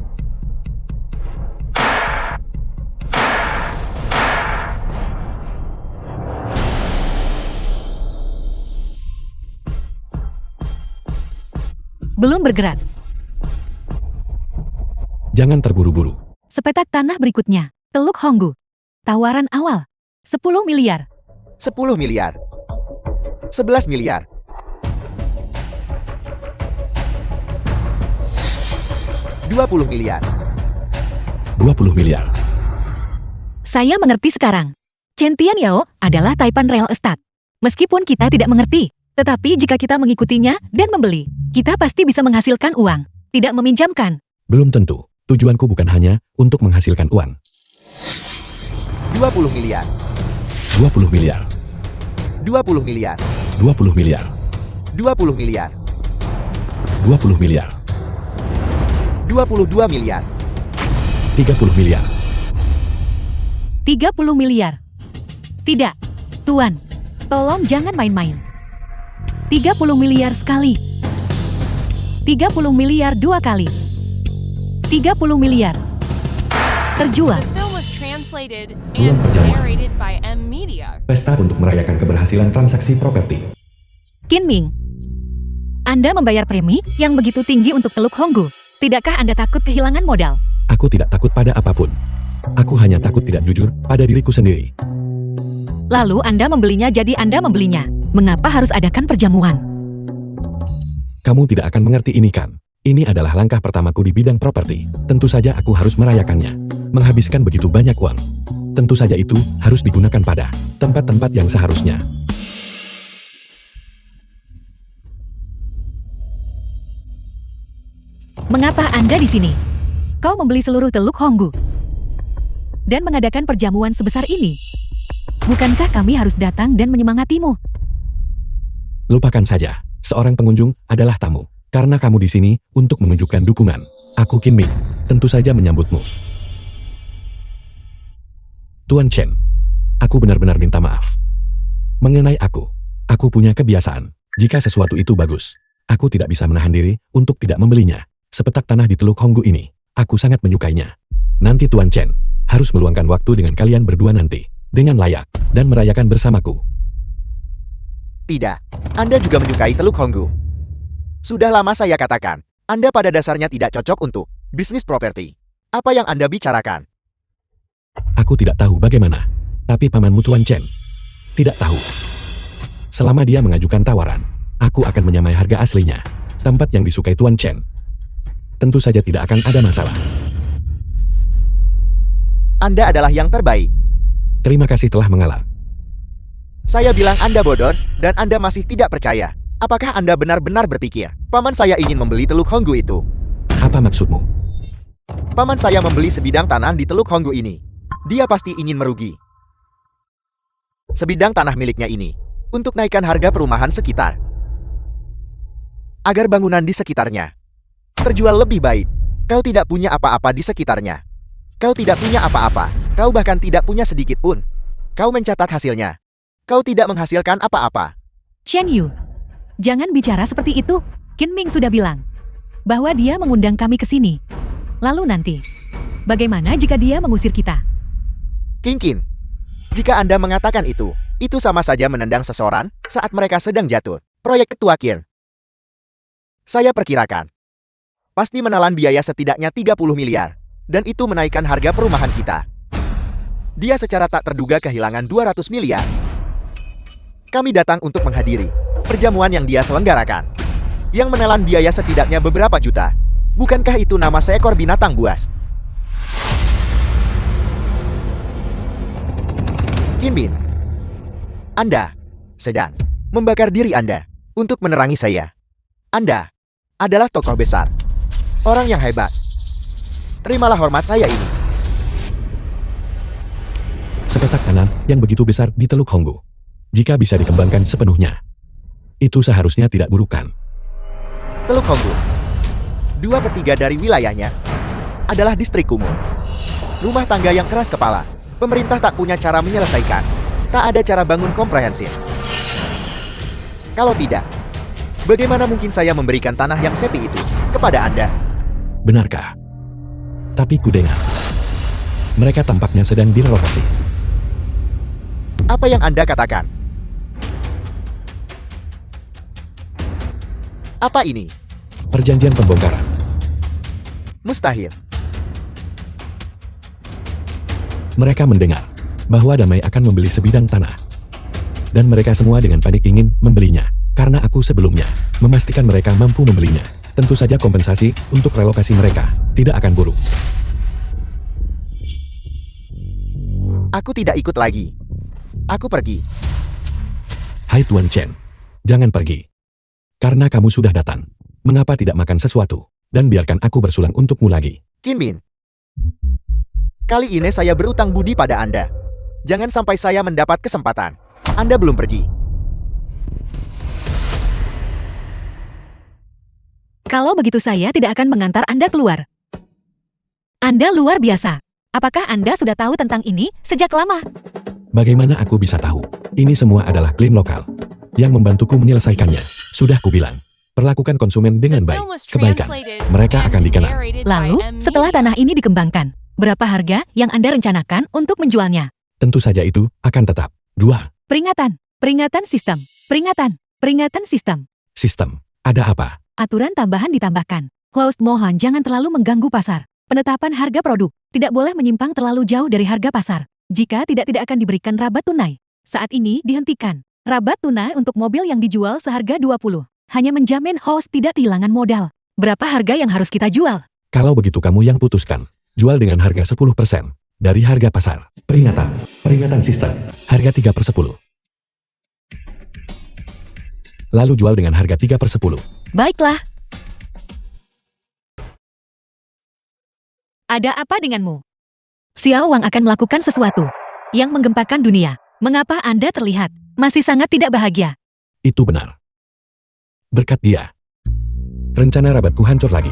Belum bergerak. Jangan terburu-buru. Sepetak tanah berikutnya. Teluk Honggu. Tawaran awal. 10 miliar. 10 miliar. 11 miliar. 20 miliar. 20 miliar. Saya mengerti sekarang. Chen Tianyao adalah Taipan Real Estate. Meskipun kita tidak mengerti, tetapi jika kita mengikutinya dan membeli, kita pasti bisa menghasilkan uang, tidak meminjamkan. Belum tentu. Tujuanku bukan hanya untuk menghasilkan uang. 20 miliar. 20 miliar. 20 miliar. 20 miliar. 20 miliar. 20 miliar. 22 miliar. 30 miliar. 30 miliar. Tidak, Tuan. Tolong jangan main-main. 30 miliar sekali. 30 miliar 2 kali. 30 miliar. Terjual. The film was translated Belum and perjamuan. narrated by M Media. Pesta untuk merayakan keberhasilan transaksi properti. Qin Ming. Anda membayar premi yang begitu tinggi untuk Teluk Honggu. Tidakkah Anda takut kehilangan modal? Aku tidak takut pada apapun. Aku hanya takut tidak jujur pada diriku sendiri. Lalu Anda membelinya jadi Anda membelinya. Mengapa harus adakan perjamuan? Kamu tidak akan mengerti ini kan? Ini adalah langkah pertamaku di bidang properti. Tentu saja aku harus merayakannya. Menghabiskan begitu banyak uang. Tentu saja itu harus digunakan pada tempat-tempat yang seharusnya. Mengapa Anda di sini? Kau membeli seluruh Teluk Honggu dan mengadakan perjamuan sebesar ini. Bukankah kami harus datang dan menyemangatimu? Lupakan saja. Seorang pengunjung adalah tamu. Karena kamu di sini untuk menunjukkan dukungan. Aku Qin Ming, tentu saja menyambutmu. Tuan Chen, aku benar-benar minta maaf. Mengenai aku punya kebiasaan. Jika sesuatu itu bagus, Aku tidak bisa menahan diri untuk tidak membelinya. Sepetak tanah di Teluk Honggu ini, aku sangat menyukainya. Nanti Tuan Chen harus meluangkan waktu dengan kalian berdua nanti, dengan layak, dan merayakan bersamaku. Tidak, Anda juga menyukai Teluk Honggu. Sudah lama saya katakan, Anda pada dasarnya tidak cocok untuk bisnis properti. Apa yang Anda bicarakan? Aku tidak tahu bagaimana, tapi pamanmu Tuan Chen tidak tahu. Selama dia mengajukan tawaran, aku akan menyamai harga aslinya, tempat yang disukai Tuan Chen. Tentu saja tidak akan ada masalah. Anda adalah yang terbaik. Terima kasih telah mengalah. Saya bilang Anda bodoh, dan Anda masih tidak percaya. Apakah Anda benar-benar berpikir, paman saya ingin membeli Teluk Honggu itu? Apa maksudmu? Paman saya membeli sebidang tanah di Teluk Honggu ini. Dia pasti ingin merugi. Sebidang tanah miliknya ini, untuk naikkan harga perumahan sekitar. Agar bangunan di sekitarnya terjual lebih baik. Kau tidak punya apa-apa di sekitarnya. Kau tidak punya apa-apa. Kau bahkan tidak punya sedikit pun. Kau mencatat hasilnya. Kau tidak menghasilkan apa-apa. Shen Yu, jangan bicara seperti itu. Qin Ming sudah bilang bahwa dia mengundang kami ke sini. Lalu nanti, bagaimana jika dia mengusir kita? King, jika Anda mengatakan itu sama saja menendang seseorang saat mereka sedang jatuh. Proyek Ketua Qin. Saya perkirakan pasti menelan biaya setidaknya 30 miliar. Dan itu menaikkan harga perumahan kita. Dia secara tak terduga kehilangan 200 miliar. Kami datang untuk menghadiri perjamuan yang dia selenggarakan, yang menelan biaya setidaknya beberapa juta. Bukankah itu nama seekor binatang buas? Qin Min, Anda sedang membakar diri Anda untuk menerangi saya. Anda adalah tokoh besar, orang yang hebat. Terimalah hormat saya ini. Sepetak tanah yang begitu besar di Teluk Honggu, jika bisa dikembangkan sepenuhnya, itu seharusnya tidak burukan. Teluk Honggu, 2/3 dari wilayahnya adalah distrik kumuh. Rumah tangga yang keras kepala. Pemerintah tak punya cara menyelesaikan. Tak ada cara bangun komprehensif. Kalau tidak, bagaimana mungkin saya memberikan tanah yang sepi itu kepada Anda? Benarkah? Tapi kudengar, mereka tampaknya sedang direlokasi. Apa yang Anda katakan? Apa ini? Perjanjian pembongkaran. Mustahil. Mereka mendengar bahwa Damai akan membeli sebidang tanah. Dan mereka semua dengan panik ingin membelinya, karena aku sebelumnya memastikan mereka mampu membelinya. Tentu saja kompensasi untuk relokasi mereka tidak akan buruk. Aku tidak ikut lagi. Aku pergi. Hai Tuan Chen, jangan pergi. Karena kamu sudah datang, mengapa tidak makan sesuatu, dan biarkan aku bersulang untukmu lagi. Qin Min, kali ini saya berutang budi pada Anda. Jangan sampai saya mendapat kesempatan. Anda belum pergi. Kalau begitu saya tidak akan mengantar Anda keluar. Anda luar biasa. Apakah Anda sudah tahu tentang ini sejak lama? Bagaimana aku bisa tahu? Ini semua adalah klien lokal yang membantuku menyelesaikannya. Sudah kubilang, perlakukan konsumen dengan baik. Kebaikan, mereka akan dikenal. Lalu, setelah tanah ini dikembangkan, berapa harga yang Anda rencanakan untuk menjualnya? Tentu saja itu akan tetap. 2. Peringatan, peringatan sistem, peringatan sistem. Sistem. Ada apa? Aturan tambahan ditambahkan. Host mohon jangan terlalu mengganggu pasar. Penetapan harga produk tidak boleh menyimpang terlalu jauh dari harga pasar. Jika tidak akan diberikan rabat tunai. Saat ini dihentikan. Rabat tunai untuk mobil yang dijual seharga 20. Hanya menjamin host tidak kehilangan modal. Berapa harga yang harus kita jual? Kalau begitu kamu yang putuskan. Jual dengan harga 10% dari harga pasar. Peringatan sistem. Harga 3/10. Lalu jual dengan harga 3/10. Baiklah. Ada apa denganmu? Xiao Wang akan melakukan sesuatu yang menggemparkan dunia. Mengapa Anda terlihat masih sangat tidak bahagia? Itu benar. Berkat dia, rencana rabatku hancur lagi.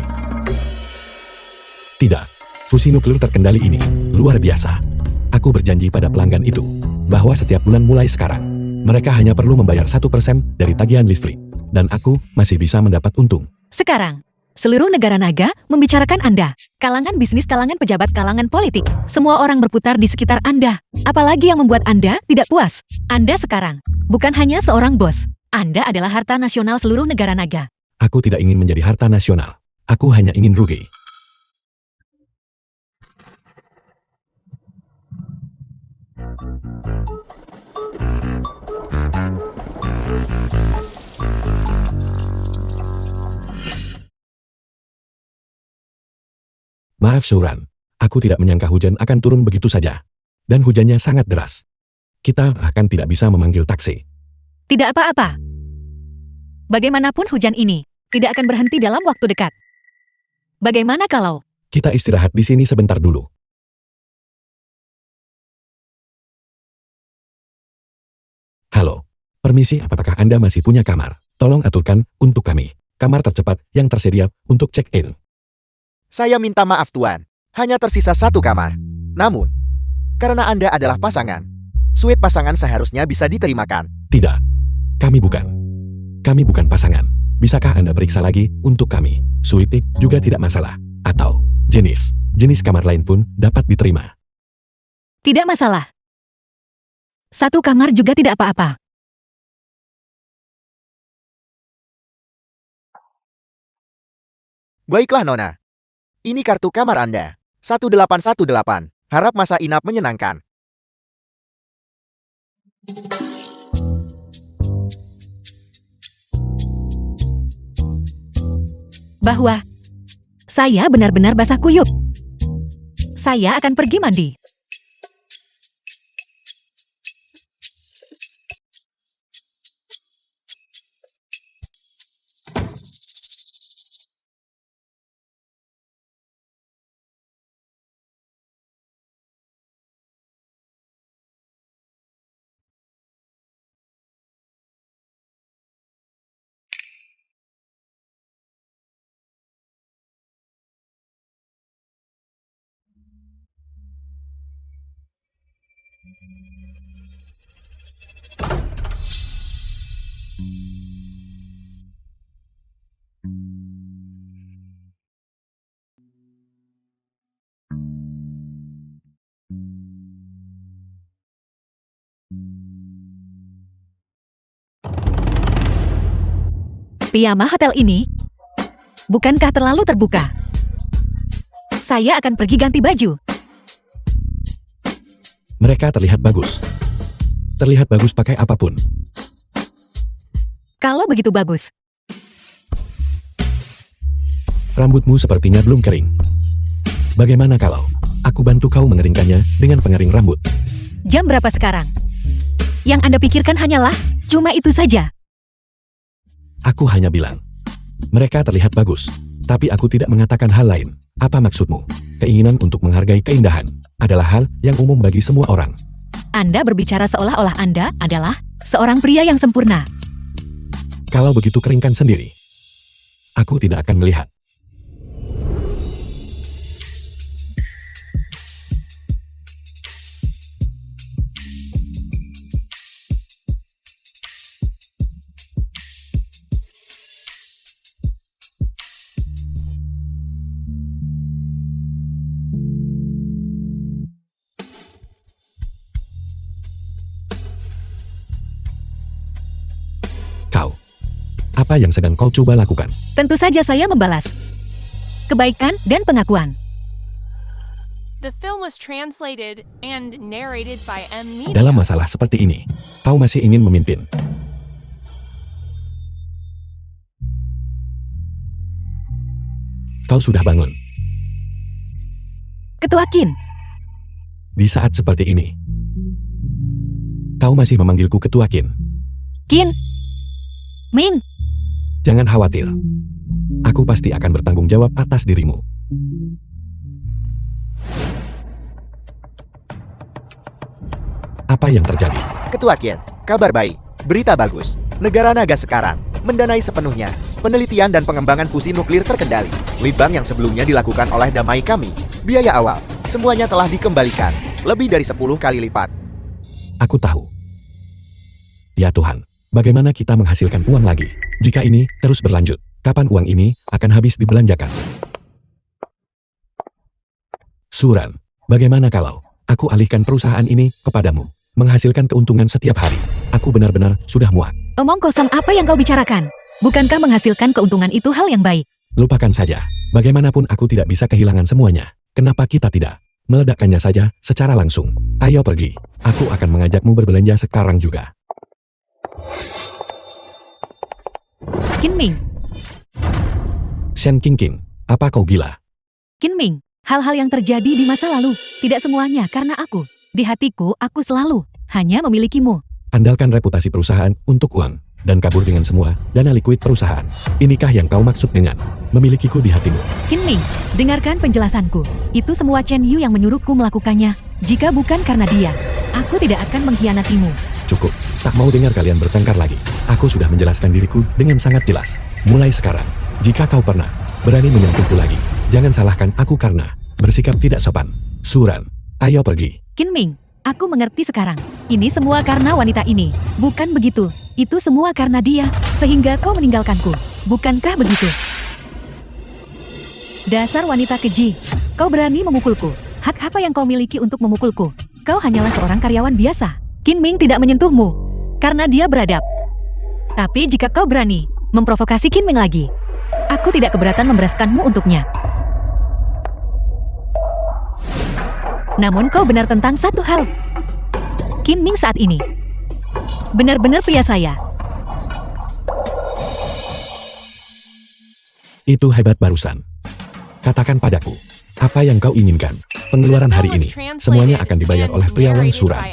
Tidak, fusi nuklir terkendali ini luar biasa. Aku berjanji pada pelanggan itu bahwa setiap bulan mulai sekarang, mereka hanya perlu membayar 1% dari tagihan listrik. Dan aku masih bisa mendapat untung. Sekarang, seluruh negara naga membicarakan Anda. Kalangan bisnis, kalangan pejabat, kalangan politik. Semua orang berputar di sekitar Anda. Apalagi yang membuat Anda tidak puas. Anda sekarang bukan hanya seorang bos. Anda adalah harta nasional seluruh negara naga. Aku tidak ingin menjadi harta nasional. Aku hanya ingin rugi. Maaf Suran, aku tidak menyangka hujan akan turun begitu saja. Dan hujannya sangat deras. Kita bahkan tidak bisa memanggil taksi. Tidak apa-apa. Bagaimanapun hujan ini tidak akan berhenti dalam waktu dekat. Bagaimana kalau Kita istirahat di sini sebentar dulu. Halo, permisi, apakah Anda masih punya kamar? Tolong aturkan untuk kami kamar tercepat yang tersedia untuk check-in. Saya minta maaf Tuan, hanya tersisa 1 kamar. Namun, karena Anda adalah pasangan, suite pasangan seharusnya bisa diterimakan. Tidak, kami bukan. Kami bukan pasangan. Bisakah Anda periksa lagi untuk kami? Suite juga tidak masalah. Atau jenis kamar lain pun dapat diterima. tidak masalah? 1 kamar juga tidak apa-apa. Baiklah Nona. Ini kartu kamar Anda. 1818. Harap masa inap menyenangkan. Bahwa saya benar-benar basah kuyup. Saya akan pergi mandi. Piyama hotel ini bukankah terlalu terbuka? Saya akan pergi ganti baju. Mereka terlihat bagus. Terlihat bagus pakai apapun. Kalau begitu bagus, Rambutmu sepertinya belum kering. Bagaimana kalau aku bantu kau mengeringkannya dengan pengering rambut? jam berapa sekarang? Yang Anda pikirkan hanyalah cuma itu saja. Aku hanya bilang, mereka terlihat bagus, tapi aku tidak mengatakan hal lain. Apa maksudmu? Keinginan untuk menghargai keindahan adalah hal yang umum bagi semua orang. Anda berbicara seolah-olah Anda adalah seorang pria yang sempurna. Kalau begitu keringkan sendiri. Aku tidak akan melihat. Kau, apa yang sedang kau coba lakukan? Tentu saja saya membalas kebaikan dan pengakuan. The film was translated and narrated by M Media. Dalam masalah seperti ini, kau masih ingin memimpin. Kau sudah bangun. Ketua Qin, Di saat seperti ini, kau masih memanggilku Ketua Qin. Qin, Ming, Jangan khawatir. Aku pasti akan bertanggung jawab atas dirimu. Apa yang terjadi? Ketua Kian, kabar baik. Berita bagus. Negara naga sekarang mendanai sepenuhnya penelitian dan pengembangan fusi nuklir terkendali. Lead bank yang sebelumnya dilakukan oleh Damai kami, biaya awal, semuanya telah dikembalikan. Lebih dari 10 kali lipat. Aku tahu. Ya Tuhan, Bagaimana kita menghasilkan uang lagi? Jika ini terus berlanjut, kapan uang ini akan habis dibelanjakan? Suran, bagaimana kalau aku alihkan perusahaan ini kepadamu, menghasilkan keuntungan setiap hari? Aku benar-benar sudah muak. Omong kosong apa yang kau bicarakan? Bukankah menghasilkan keuntungan itu hal yang baik? Lupakan saja. Bagaimanapun aku tidak bisa kehilangan semuanya. Kenapa kita tidak meledakkannya saja secara langsung? Ayo pergi. Aku akan mengajakmu berbelanja sekarang juga. Kinming, Shen Qingqing, apa kau gila? Kinming, hal-hal yang terjadi di masa lalu, tidak semuanya karena aku. Di hatiku, aku selalu hanya memilikimu. Andalkan reputasi perusahaan untuk uang, dan kabur dengan semua dana likuid perusahaan. Inikah yang kau maksud dengan memilikiku di hatimu? Kinming, dengarkan penjelasanku. Itu semua Chen Yu yang menyuruhku melakukannya. Jika bukan karena dia, aku tidak akan mengkhianatimu. Cukup, tak mau dengar kalian bertengkar lagi. Aku sudah menjelaskan diriku dengan sangat jelas. Mulai sekarang, jika kau pernah berani menyentuhku lagi, jangan salahkan aku karena bersikap tidak sopan. Suran, ayo pergi. Kinming, aku mengerti sekarang. Ini semua karena wanita ini. Bukan begitu. Itu semua karena dia, sehingga kau meninggalkanku. Bukankah begitu? Dasar wanita keji. Kau berani memukulku. Hak apa yang kau miliki untuk memukulku? Kau hanyalah seorang karyawan biasa. Kinming tidak menyentuhmu, karena dia beradab. Tapi jika kau berani memprovokasi Kinming lagi, aku tidak keberatan memberaskanmu untuknya. Namun kau benar tentang satu hal. Kinming saat ini benar-benar pria saya. Itu hebat barusan. Katakan padaku, apa yang kau inginkan? Pengeluaran hari ini, semuanya akan dibayar oleh pria Wang Suran.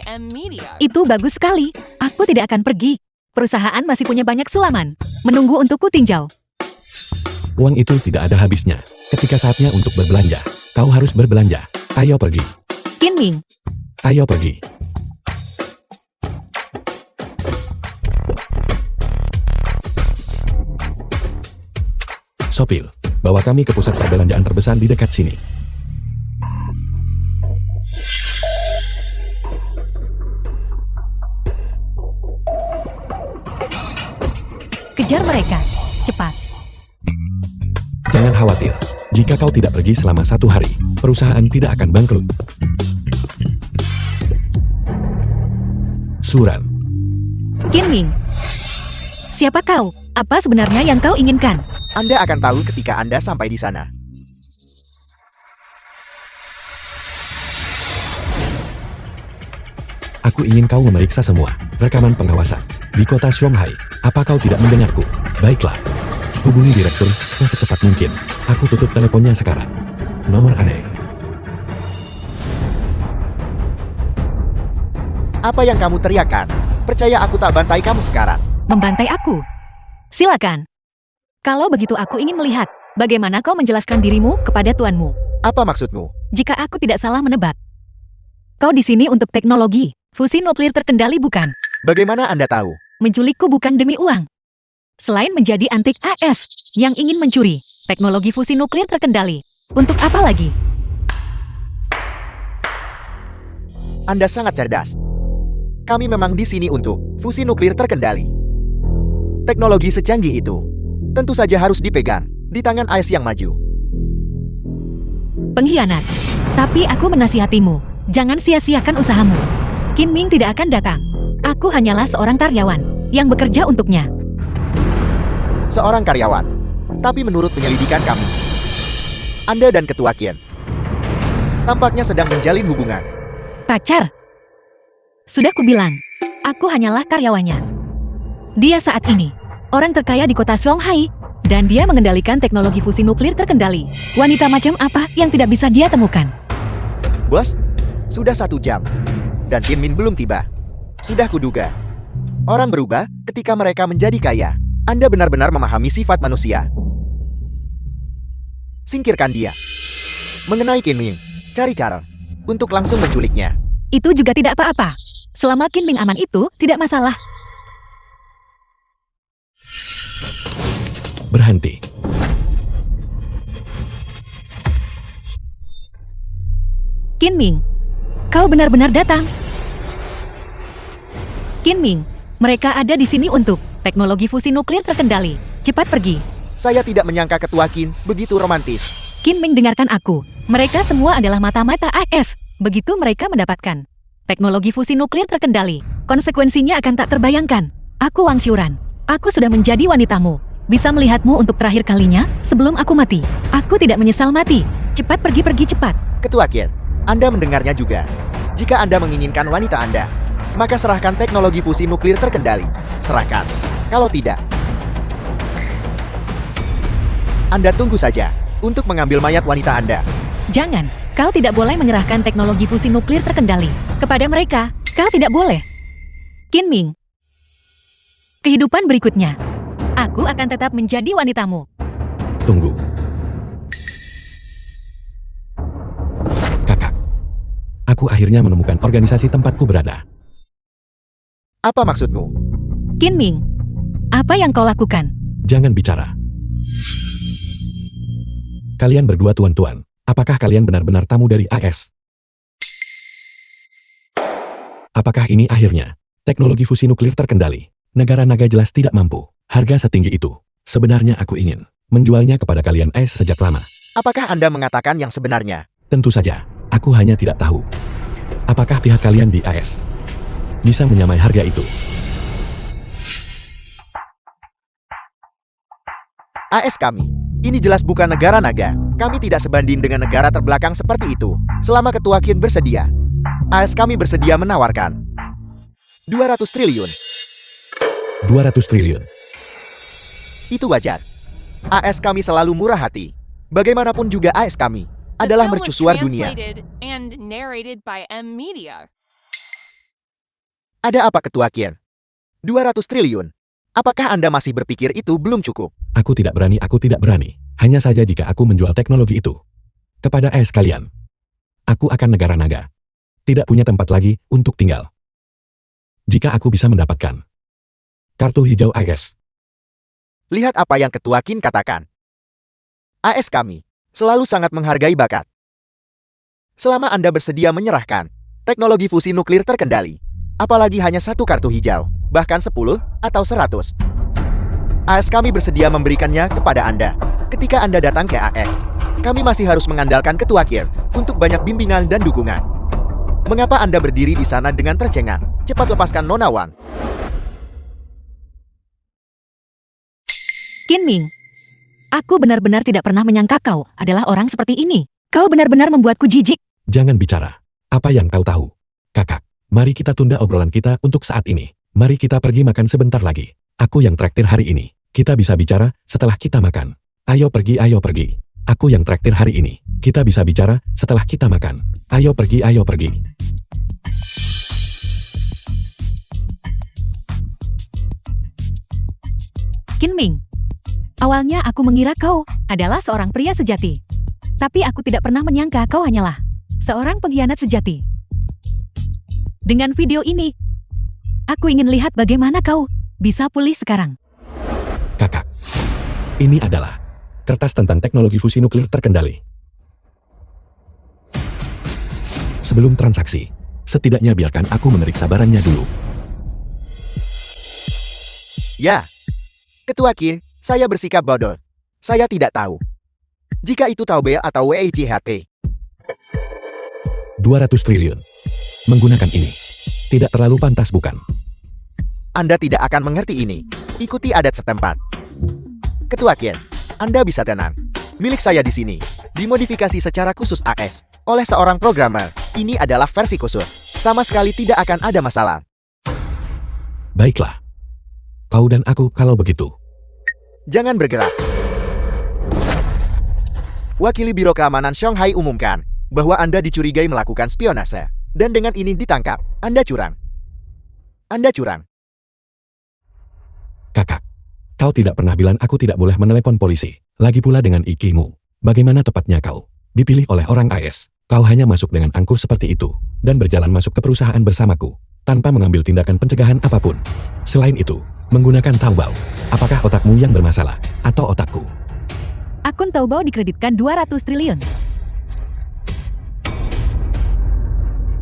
Itu bagus sekali. Aku tidak akan pergi. Perusahaan masih punya banyak sulaman menunggu untukku tinjau. Uang itu tidak ada habisnya. Ketika saatnya untuk berbelanja, kau harus berbelanja. Ayo pergi. Kinming, Ayo pergi. Sopir, bawa kami ke pusat perbelanjaan terbesar di dekat sini. kejar mereka. Cepat. Jangan khawatir. Jika kau tidak pergi selama 1 hari, perusahaan tidak akan bangkrut. Suran. Kinming. Siapa kau? Apa sebenarnya yang kau inginkan? Anda akan tahu ketika Anda sampai di sana. Aku ingin kau memeriksa semua rekaman pengawasan di kota Shanghai. Apa kau tidak mendengarku? Baiklah. Hubungi direktur secepat mungkin. Aku tutup teleponnya sekarang. Nomor aneh. Apa yang kamu teriakkan? Percaya aku tak bantai kamu sekarang. Membantai aku? Silakan. Kalau begitu aku ingin melihat bagaimana kau menjelaskan dirimu kepada tuanmu. Apa maksudmu? Jika aku tidak salah menebak, kau di sini untuk teknologi fusi nuklir terkendali bukan? Bagaimana Anda tahu? Menculikku bukan demi uang. Selain menjadi antik AS yang ingin mencuri teknologi fusi nuklir terkendali, untuk apa lagi? Anda sangat cerdas. Kami memang di sini untuk fusi nuklir terkendali. Teknologi secanggih itu tentu saja harus dipegang di tangan AS yang maju. Pengkhianat. Tapi aku menasihatimu, jangan sia-siakan usahamu. Kinming tidak akan datang. Aku hanyalah seorang karyawan yang bekerja untuknya. Seorang karyawan. Tapi menurut penyelidikan kami, Anda dan Ketua Qin tampaknya sedang menjalin hubungan. Pacar? Sudah kubilang, aku hanyalah karyawannya. Dia saat ini orang terkaya di kota Shanghai, dan dia mengendalikan teknologi fusi nuklir terkendali. Wanita macam apa yang tidak bisa dia temukan? Bos, sudah 1 jam, dan Kinmin belum tiba. Sudah kuduga. Orang berubah ketika mereka menjadi kaya. Anda benar-benar memahami sifat manusia. Singkirkan dia. Mengenai Kinmin, cari cara untuk langsung menculiknya. Itu juga tidak apa-apa. Selama Kinming aman itu tidak masalah. Berhenti. Kinming, kau benar-benar datang. Kinming, Mereka ada di sini untuk teknologi fusi nuklir terkendali. Cepat pergi. Saya tidak menyangka Ketua Qin begitu romantis. Qin Ming, dengarkan aku. Mereka semua adalah mata-mata AS. Begitu mereka mendapatkan teknologi fusi nuklir terkendali, konsekuensinya akan tak terbayangkan. Aku Wang Xiuran. Aku sudah menjadi wanitamu. Bisa melihatmu untuk terakhir kalinya sebelum aku mati. Aku tidak menyesal mati. Cepat pergi cepat. Ketua Qin, Anda mendengarnya juga. Jika Anda menginginkan wanita Anda, maka serahkan teknologi fusi nuklir terkendali. Serahkan. Kalau tidak, Anda tunggu saja untuk mengambil mayat wanita Anda. Jangan, kau tidak boleh menyerahkan teknologi fusi nuklir terkendali kepada mereka. Kau tidak boleh. Qin Ming. Kehidupan berikutnya, aku akan tetap menjadi wanitamu. Tunggu. Kakak. Aku akhirnya menemukan organisasi tempatku berada. Apa maksudmu? Qin Ming, apa yang kau lakukan? Jangan bicara. Kalian berdua tuan-tuan, apakah kalian benar-benar tamu dari AS? Apakah ini akhirnya? Teknologi fusi nuklir terkendali. Negara naga jelas tidak mampu. Harga setinggi itu. Sebenarnya aku ingin menjualnya kepada kalian AS sejak lama. Apakah Anda mengatakan yang sebenarnya? Tentu saja, aku hanya tidak tahu. Apakah pihak kalian di AS bisa menyamai harga itu? AS kami. Ini jelas bukan negara naga. Kami tidak sebanding dengan negara terbelakang seperti itu. Selama Ketua Qin bersedia, AS kami bersedia menawarkan 200 triliun. 200 triliun. Itu wajar. AS kami selalu murah hati. Bagaimanapun juga AS kami adalah The film was mercusuar dunia. translated and narrated by M Media. Ada apa Ketua Qin? 200 triliun. Apakah Anda masih berpikir itu belum cukup? Aku tidak berani. Hanya saja jika aku menjual teknologi itu kepada AS kalian, aku akan negara naga. Tidak punya tempat lagi untuk tinggal. Jika aku bisa mendapatkan kartu hijau AS. Lihat apa yang Ketua Qin katakan. AS kami selalu sangat menghargai bakat. Selama Anda bersedia menyerahkan teknologi fusi nuklir terkendali, apalagi hanya satu kartu hijau, bahkan 10 atau 100. AS kami bersedia memberikannya kepada Anda. Ketika Anda datang ke AS, kami masih harus mengandalkan Ketua Qin untuk banyak bimbingan dan dukungan. Mengapa Anda berdiri di sana dengan tercengang? Cepat lepaskan Nona Wang. Qin Ming, aku benar-benar tidak pernah menyangka kau adalah orang seperti ini. Kau benar-benar membuatku jijik. Jangan bicara. Apa yang kau tahu? Kakak, mari kita tunda obrolan kita untuk saat ini. Mari kita pergi makan sebentar lagi. Aku yang traktir hari ini. Kita bisa bicara setelah kita makan. Ayo pergi. Aku yang traktir hari ini. Kita bisa bicara setelah kita makan. Ayo pergi. Qin Ming, awalnya aku mengira kau adalah seorang pria sejati. Tapi aku tidak pernah menyangka kau hanyalah seorang pengkhianat sejati. Dengan video ini, aku ingin lihat bagaimana kau bisa pulih sekarang. Kakak, ini adalah kertas tentang teknologi fusi nuklir terkendali. Sebelum transaksi, setidaknya biarkan aku memeriksa barangnya dulu. Ya, Ketua Qin, saya bersikap bodoh. Saya tidak tahu. Jika itu Taobei atau WICHT. 200 triliun. Menggunakan ini tidak terlalu pantas, bukan? Anda tidak akan mengerti ini. Ikuti adat setempat. Ketua Qin, Anda bisa tenang. Milik saya di sini dimodifikasi secara khusus AS oleh seorang programmer. Ini adalah versi khusus. Sama sekali tidak akan ada masalah. Baiklah. Kau dan aku kalau begitu. Jangan bergerak. Wakili Biro Keamanan Shanghai umumkan bahwa Anda dicurigai melakukan spionase. Dan dengan ini ditangkap. Anda curang. Anda curang. Kakak, kau tidak pernah bilang aku tidak boleh menelepon polisi. Lagi pula dengan IQ-mu. Bagaimana tepatnya kau dipilih oleh orang AS? Kau hanya masuk dengan angkuh seperti itu dan berjalan masuk ke perusahaan bersamaku tanpa mengambil tindakan pencegahan apapun. Selain itu, menggunakan Taobao. Apakah otakmu yang bermasalah atau otakku? Akun Taobao dikreditkan 200 triliun.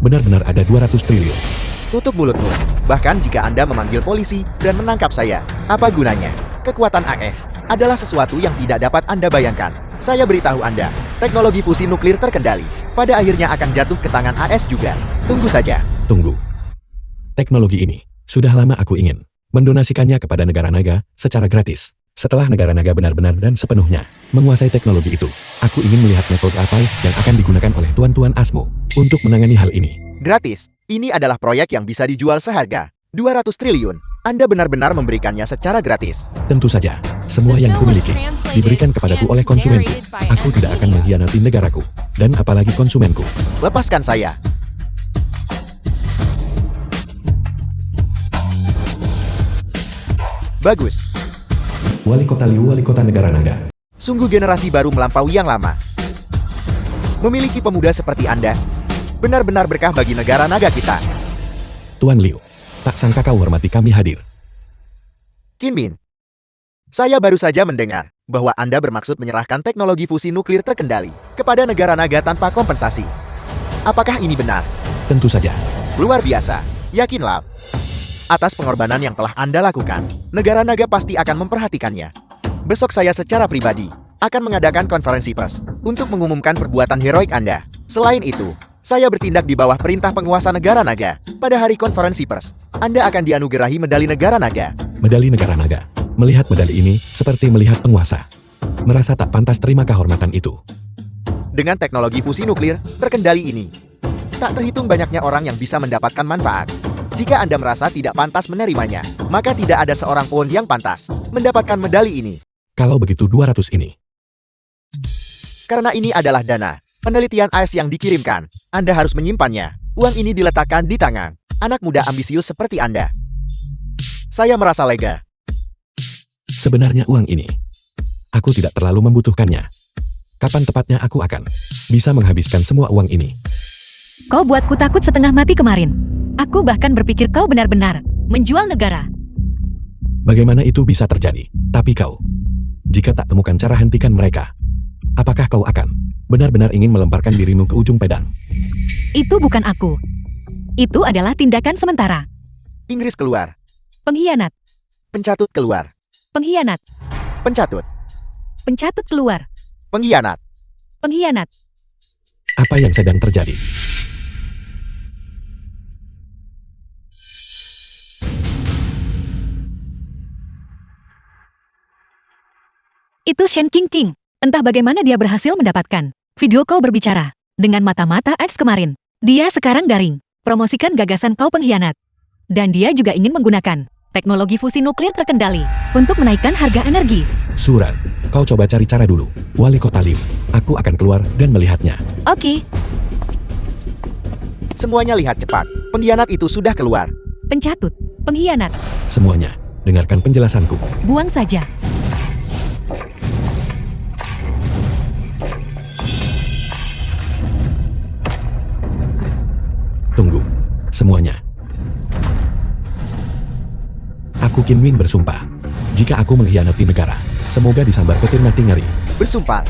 Benar-benar ada 200 triliun. Tutup mulutmu. Bahkan jika Anda memanggil polisi dan menangkap saya, apa gunanya? Kekuatan AS adalah sesuatu yang tidak dapat Anda bayangkan. Saya beritahu Anda, teknologi fusi nuklir terkendali pada akhirnya akan jatuh ke tangan AS juga. Tunggu saja. Tunggu. Teknologi ini sudah lama aku ingin mendonasikannya kepada negara naga secara gratis. Setelah negara naga benar-benar dan sepenuhnya menguasai teknologi itu, aku ingin melihat metode apa yang akan digunakan oleh tuan-tuan ASMO untuk menangani hal ini. Gratis. Ini adalah proyek yang bisa dijual seharga 200 triliun. Anda benar-benar memberikannya secara gratis. Tentu saja, semua yang kumiliki diberikan kepadaku oleh konsumenku. Aku tidak akan mengkhianati negaraku, dan apalagi konsumenku. Lepaskan saya. Bagus. Wali kota Liu, wali kota negara naga. Sungguh generasi baru melampaui yang lama. Memiliki pemuda seperti Anda, benar-benar berkah bagi negara naga kita. Tuan Liu, tak sangka kau hormati kami hadir. Qin Min, saya baru saja mendengar bahwa Anda bermaksud menyerahkan teknologi fusi nuklir terkendali kepada negara naga tanpa kompensasi. Apakah ini benar? Tentu saja. Luar biasa, yakinlah. Atas pengorbanan yang telah Anda lakukan, negara naga pasti akan memperhatikannya. Besok saya secara pribadi akan mengadakan konferensi pers untuk mengumumkan perbuatan heroik Anda. Selain itu, saya bertindak di bawah perintah penguasa negara naga. Pada hari konferensi pers, Anda akan dianugerahi medali negara naga. Medali negara naga. Melihat medali ini seperti melihat penguasa. Merasa tak pantas terima kehormatan itu. Dengan teknologi fusi nuklir terkendali ini, tak terhitung banyaknya orang yang bisa mendapatkan manfaat. Jika Anda merasa tidak pantas menerimanya, maka tidak ada seorang pun yang pantas mendapatkan medali ini. Kalau begitu 200 ini. Karena ini adalah dana penelitian AS yang dikirimkan, Anda harus menyimpannya. Uang ini diletakkan di tangan anak muda ambisius seperti Anda. Saya merasa lega. Sebenarnya uang ini, aku tidak terlalu membutuhkannya. Kapan tepatnya aku akan bisa menghabiskan semua uang ini? Kau buatku takut setengah mati kemarin. Aku bahkan berpikir kau benar-benar menjual negara. Bagaimana itu bisa terjadi? Tapi kau, jika tak temukan cara hentikan mereka, apakah kau akan benar-benar ingin melemparkan dirimu ke ujung pedang? Itu bukan aku. Itu adalah tindakan sementara. Inggris keluar. Pengkhianat. Pencatut keluar. Pengkhianat. Pencatut. Pencatut keluar. Pengkhianat. Pengkhianat. Apa yang sedang terjadi? Itu Shen Qingqing. Entah bagaimana dia berhasil mendapatkan video kau berbicara dengan mata-mata ads kemarin. Dia sekarang daring. Promosikan gagasan kau pengkhianat. Dan dia juga ingin menggunakan teknologi fusi nuklir terkendali untuk menaikkan harga energi. Suran, kau coba cari cara dulu. Wali kota Liu, aku akan keluar dan melihatnya. Oke. Semuanya lihat cepat. Pengkhianat itu sudah keluar. Pencatut. Pengkhianat. Semuanya, dengarkan penjelasanku. Buang saja. Tunggu. Semuanya. Aku Qin Min bersumpah. Jika aku mengkhianati negara, semoga disambar petir mati ngeri. Bersumpah.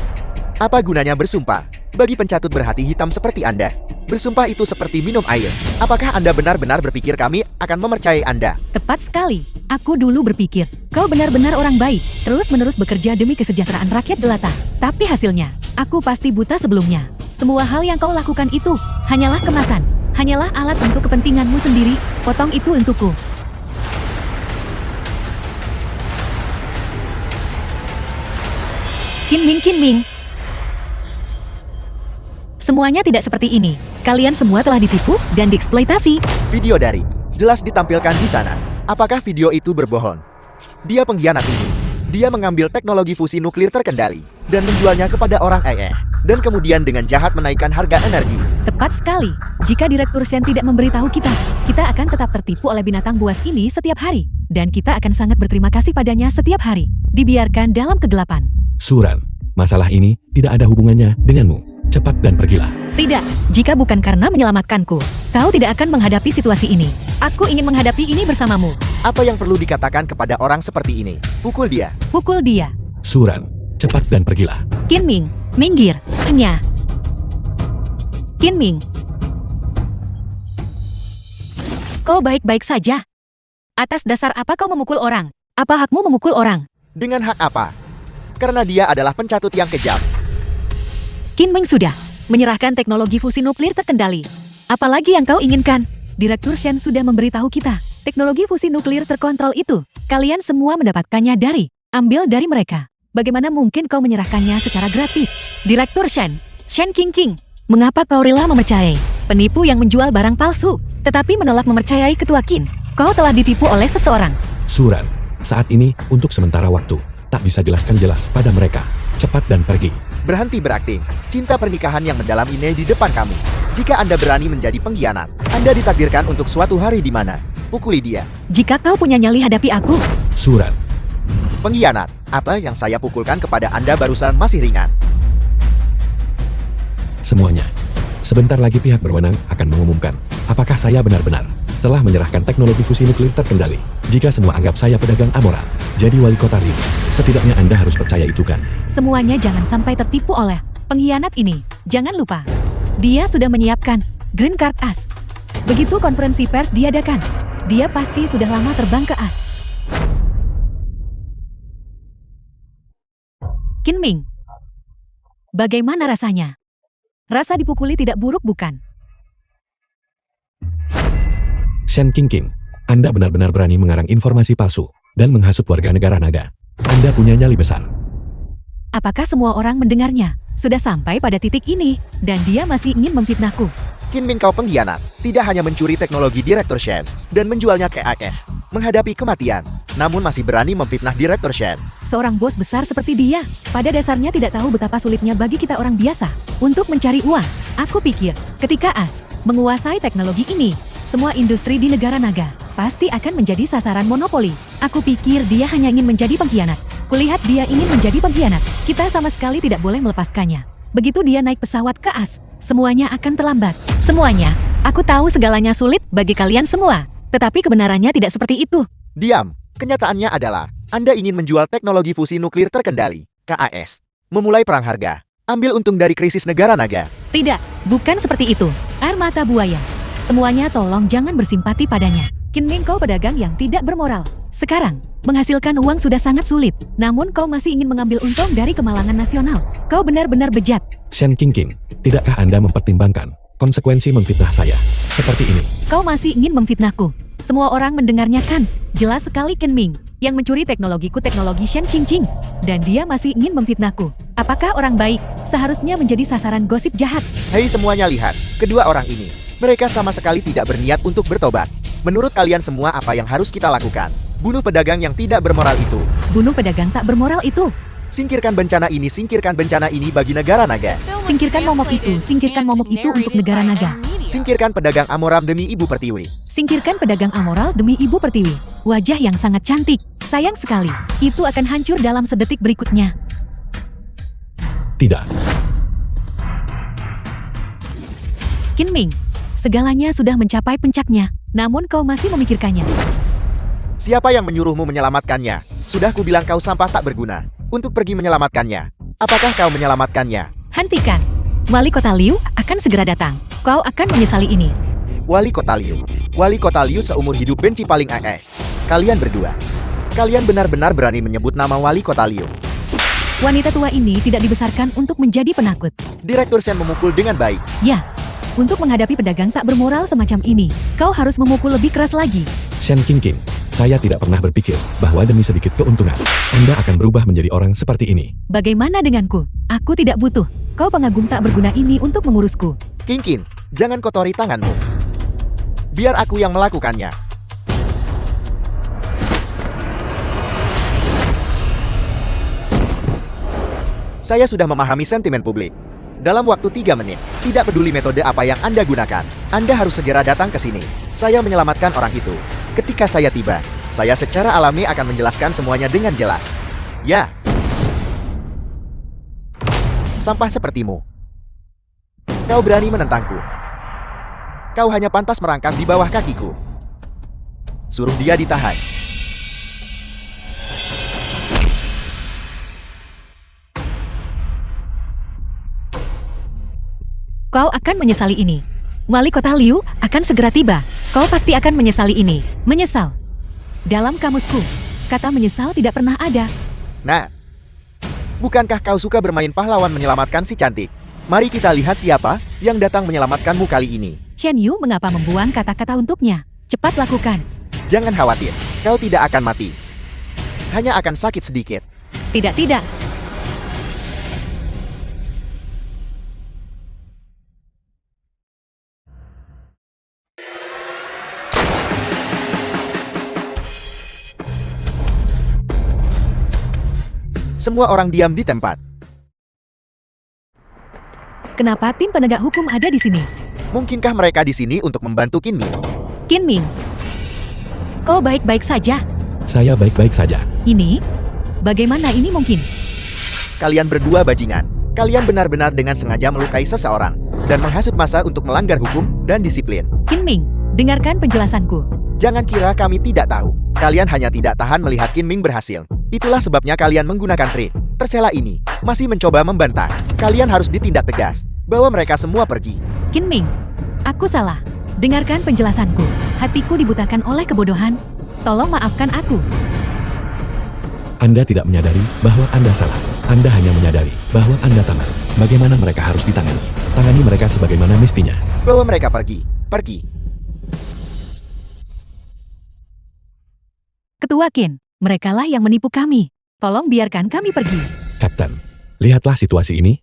Apa gunanya bersumpah? Bagi pencatut berhati hitam seperti Anda, bersumpah itu seperti minum air. Apakah Anda benar-benar berpikir kami akan mempercayai Anda? Tepat sekali. Aku dulu berpikir, kau benar-benar orang baik, terus-menerus bekerja demi kesejahteraan rakyat jelata. Tapi hasilnya, aku pasti buta sebelumnya. Semua hal yang kau lakukan itu, hanyalah kemasan. Hanyalah alat untuk kepentinganmu sendiri, potong itu untukku. Qin Ming. Semuanya tidak seperti ini. Kalian semua telah ditipu dan dieksploitasi. Video dari jelas ditampilkan di sana. Apakah video itu berbohong? Dia pengkhianat ini. Dia mengambil teknologi fusi nuklir terkendali dan menjualnya kepada orang dan kemudian dengan jahat menaikkan harga energi. Tepat sekali. Jika Direktur Shen tidak memberitahu kita akan tetap tertipu oleh binatang buas ini setiap hari. Dan kita akan sangat berterima kasih padanya setiap hari. Dibiarkan dalam kegelapan. Suran, masalah ini tidak ada hubungannya denganmu. Cepat dan pergilah. Tidak, jika bukan karena menyelamatkanku, kau tidak akan menghadapi situasi ini. Aku ingin menghadapi ini bersamamu. Apa yang perlu dikatakan kepada orang seperti ini? Pukul dia. Pukul dia. Suran, cepat dan pergilah. Qin Ming, minggir. Hanya. Qin Ming. Kau baik-baik saja. Atas dasar apa kau memukul orang? Apa hakmu memukul orang? Dengan hak apa? Karena dia adalah pencatut yang kejam. Qin Meng sudah menyerahkan teknologi fusi nuklir terkendali. Apalagi yang kau inginkan? Direktur Shen sudah memberitahu kita. Teknologi fusi nuklir terkontrol itu, kalian semua mendapatkannya ambil dari mereka. Bagaimana mungkin kau menyerahkannya secara gratis? Direktur Shen Qingqing, mengapa kau rela mempercayai penipu yang menjual barang palsu, tetapi menolak mempercayai ketua Qin? Kau telah ditipu oleh seseorang. Suran, saat ini, untuk sementara waktu, tak bisa jelaskan jelas pada mereka. Cepat dan pergi. Berhenti berakting. Cinta pernikahan yang mendalam ini di depan kami. Jika Anda berani menjadi pengkhianat, Anda ditakdirkan untuk suatu hari di mana. Pukuli dia. Jika kau punya nyali hadapi aku. Suran, Pengkhianat, apa yang saya pukulkan kepada Anda barusan masih ringan. semuanya. Sebentar lagi pihak berwenang akan mengumumkan apakah saya benar-benar telah menyerahkan teknologi fusi nuklir terkendali. Jika semua anggap saya pedagang amoral, jadi wali kota Rim, setidaknya Anda harus percaya itu kan? Semuanya jangan sampai tertipu oleh pengkhianat ini. Jangan lupa, dia sudah menyiapkan Green Card As. Begitu konferensi pers diadakan, dia pasti sudah lama terbang ke As. Qin Ming, bagaimana rasanya? Rasa dipukuli tidak buruk bukan? Shen Qingqing, Anda benar-benar berani mengarang informasi palsu dan menghasut warga negara naga. Anda punya nyali besar. Apakah semua orang mendengarnya? Sudah sampai pada titik ini, dan dia masih ingin memfitnahku. Qin Ming, kau pengkhianat. Tidak hanya mencuri teknologi Direktur Shen dan menjualnya ke AS, menghadapi kematian, namun masih berani memfitnah Direktur Shen. Seorang bos besar seperti dia, pada dasarnya tidak tahu betapa sulitnya bagi kita orang biasa untuk mencari uang. Aku pikir, ketika As menguasai teknologi ini, semua industri di negara naga pasti akan menjadi sasaran monopoli. Aku pikir dia hanya ingin menjadi pengkhianat. Kulihat dia ingin menjadi pengkhianat. Kita sama sekali tidak boleh melepaskannya. Begitu dia naik pesawat ke As, semuanya akan terlambat. Semuanya. Aku tahu segalanya sulit bagi kalian semua. Tetapi kebenarannya tidak seperti itu. Diam. Kenyataannya adalah, Anda ingin menjual teknologi fusi nuklir terkendali, KAS. Memulai perang harga. Ambil untung dari krisis negara naga. Tidak, bukan seperti itu. Air mata buaya. Semuanya tolong jangan bersimpati padanya. Qin Ming, kau pedagang yang tidak bermoral. Sekarang, menghasilkan uang sudah sangat sulit. Namun kau masih ingin mengambil untung dari kemalangan nasional. Kau benar-benar bejat. Shen Qingqing, tidakkah Anda mempertimbangkan konsekuensi memfitnah saya seperti ini? Kau masih ingin memfitnahku. Semua orang mendengarnya kan? Jelas sekali Qin Ming yang mencuri teknologiku, teknologi Shen Qingqing. Dan dia masih ingin memfitnahku. Apakah orang baik seharusnya menjadi sasaran gosip jahat? Hei semuanya, lihat. Kedua orang ini. Mereka sama sekali tidak berniat untuk bertobat. Menurut kalian semua, apa yang harus kita lakukan? Bunuh pedagang yang tidak bermoral itu. Bunuh pedagang tak bermoral itu. Singkirkan bencana ini bagi negara naga. Singkirkan momok itu, singkirkan momok itu untuk negara naga. Singkirkan pedagang amoral demi Ibu Pertiwi. Singkirkan pedagang amoral demi Ibu Pertiwi. Wajah yang sangat cantik. Sayang sekali, itu akan hancur dalam sedetik berikutnya. Tidak. Qin Ming, segalanya sudah mencapai puncaknya, namun kau masih memikirkannya. Siapa yang menyuruhmu menyelamatkannya? Sudah kubilang kau sampah tak berguna. Untuk pergi menyelamatkannya. Apakah kau menyelamatkannya? Hentikan. Wali Kota Liu akan segera datang. Kau akan menyesali ini. Wali Kota Liu. Wali Kota Liu seumur hidup benci paling Kalian berdua. Kalian benar-benar berani menyebut nama Wali Kota Liu. Wanita tua ini tidak dibesarkan untuk menjadi penakut. Direktur Shen memukul dengan baik. Ya, untuk menghadapi pedagang tak bermoral semacam ini, kau harus memukul lebih keras lagi. Shen Qingqing, saya tidak pernah berpikir bahwa demi sedikit keuntungan, Anda akan berubah menjadi orang seperti ini. Bagaimana denganku? Aku tidak butuh kau pengagum tak berguna ini untuk mengurusku. Qingqing, jangan kotori tanganmu. Biar aku yang melakukannya. Saya sudah memahami sentimen publik. Dalam waktu 3 menit, tidak peduli metode apa yang Anda gunakan, Anda harus segera datang ke sini. Saya menyelamatkan orang itu. Ketika saya tiba, saya secara alami akan menjelaskan semuanya dengan jelas. Ya. Sampah sepertimu. Kau berani menentangku. Kau hanya pantas merangkak di bawah kakiku. Suruh dia ditahan. Kau akan menyesali ini. Wali Kota Liu akan segera tiba. Kau pasti akan menyesali ini. Menyesal. Dalam kamusku, kata menyesal tidak pernah ada. Nah, bukankah kau suka bermain pahlawan menyelamatkan si cantik? Mari kita lihat siapa yang datang menyelamatkanmu kali ini. Chen Yu mengapa membuang kata-kata untuknya? Cepat lakukan. Jangan khawatir, kau tidak akan mati. Hanya akan sakit sedikit. Tidak. Semua orang diam di tempat. Kenapa tim penegak hukum ada di sini? Mungkinkah mereka di sini untuk membantu Qin Ming? Qin Ming, kau baik-baik saja? Saya baik-baik saja. Ini? Bagaimana ini mungkin? Kalian berdua bajingan. Kalian benar-benar dengan sengaja melukai seseorang dan menghasut massa untuk melanggar hukum dan disiplin. Qin Ming, dengarkan penjelasanku. Jangan kira kami tidak tahu. Kalian hanya tidak tahan melihat Qin Ming berhasil. Itulah sebabnya kalian menggunakan trik tercela ini. Masih mencoba membantah. Kalian harus ditindak tegas. Bawa mereka semua pergi. Qin Ming, aku salah. Dengarkan penjelasanku. Hatiku dibutakan oleh kebodohan. Tolong maafkan aku. Anda tidak menyadari bahwa Anda salah. Anda hanya menyadari bahwa Anda tamat. Bagaimana mereka harus ditangani? Tangani mereka sebagaimana mestinya. Bawa mereka pergi. Pergi. Ketua Qin, merekalah yang menipu kami. Tolong biarkan kami pergi. Kapten, lihatlah situasi ini.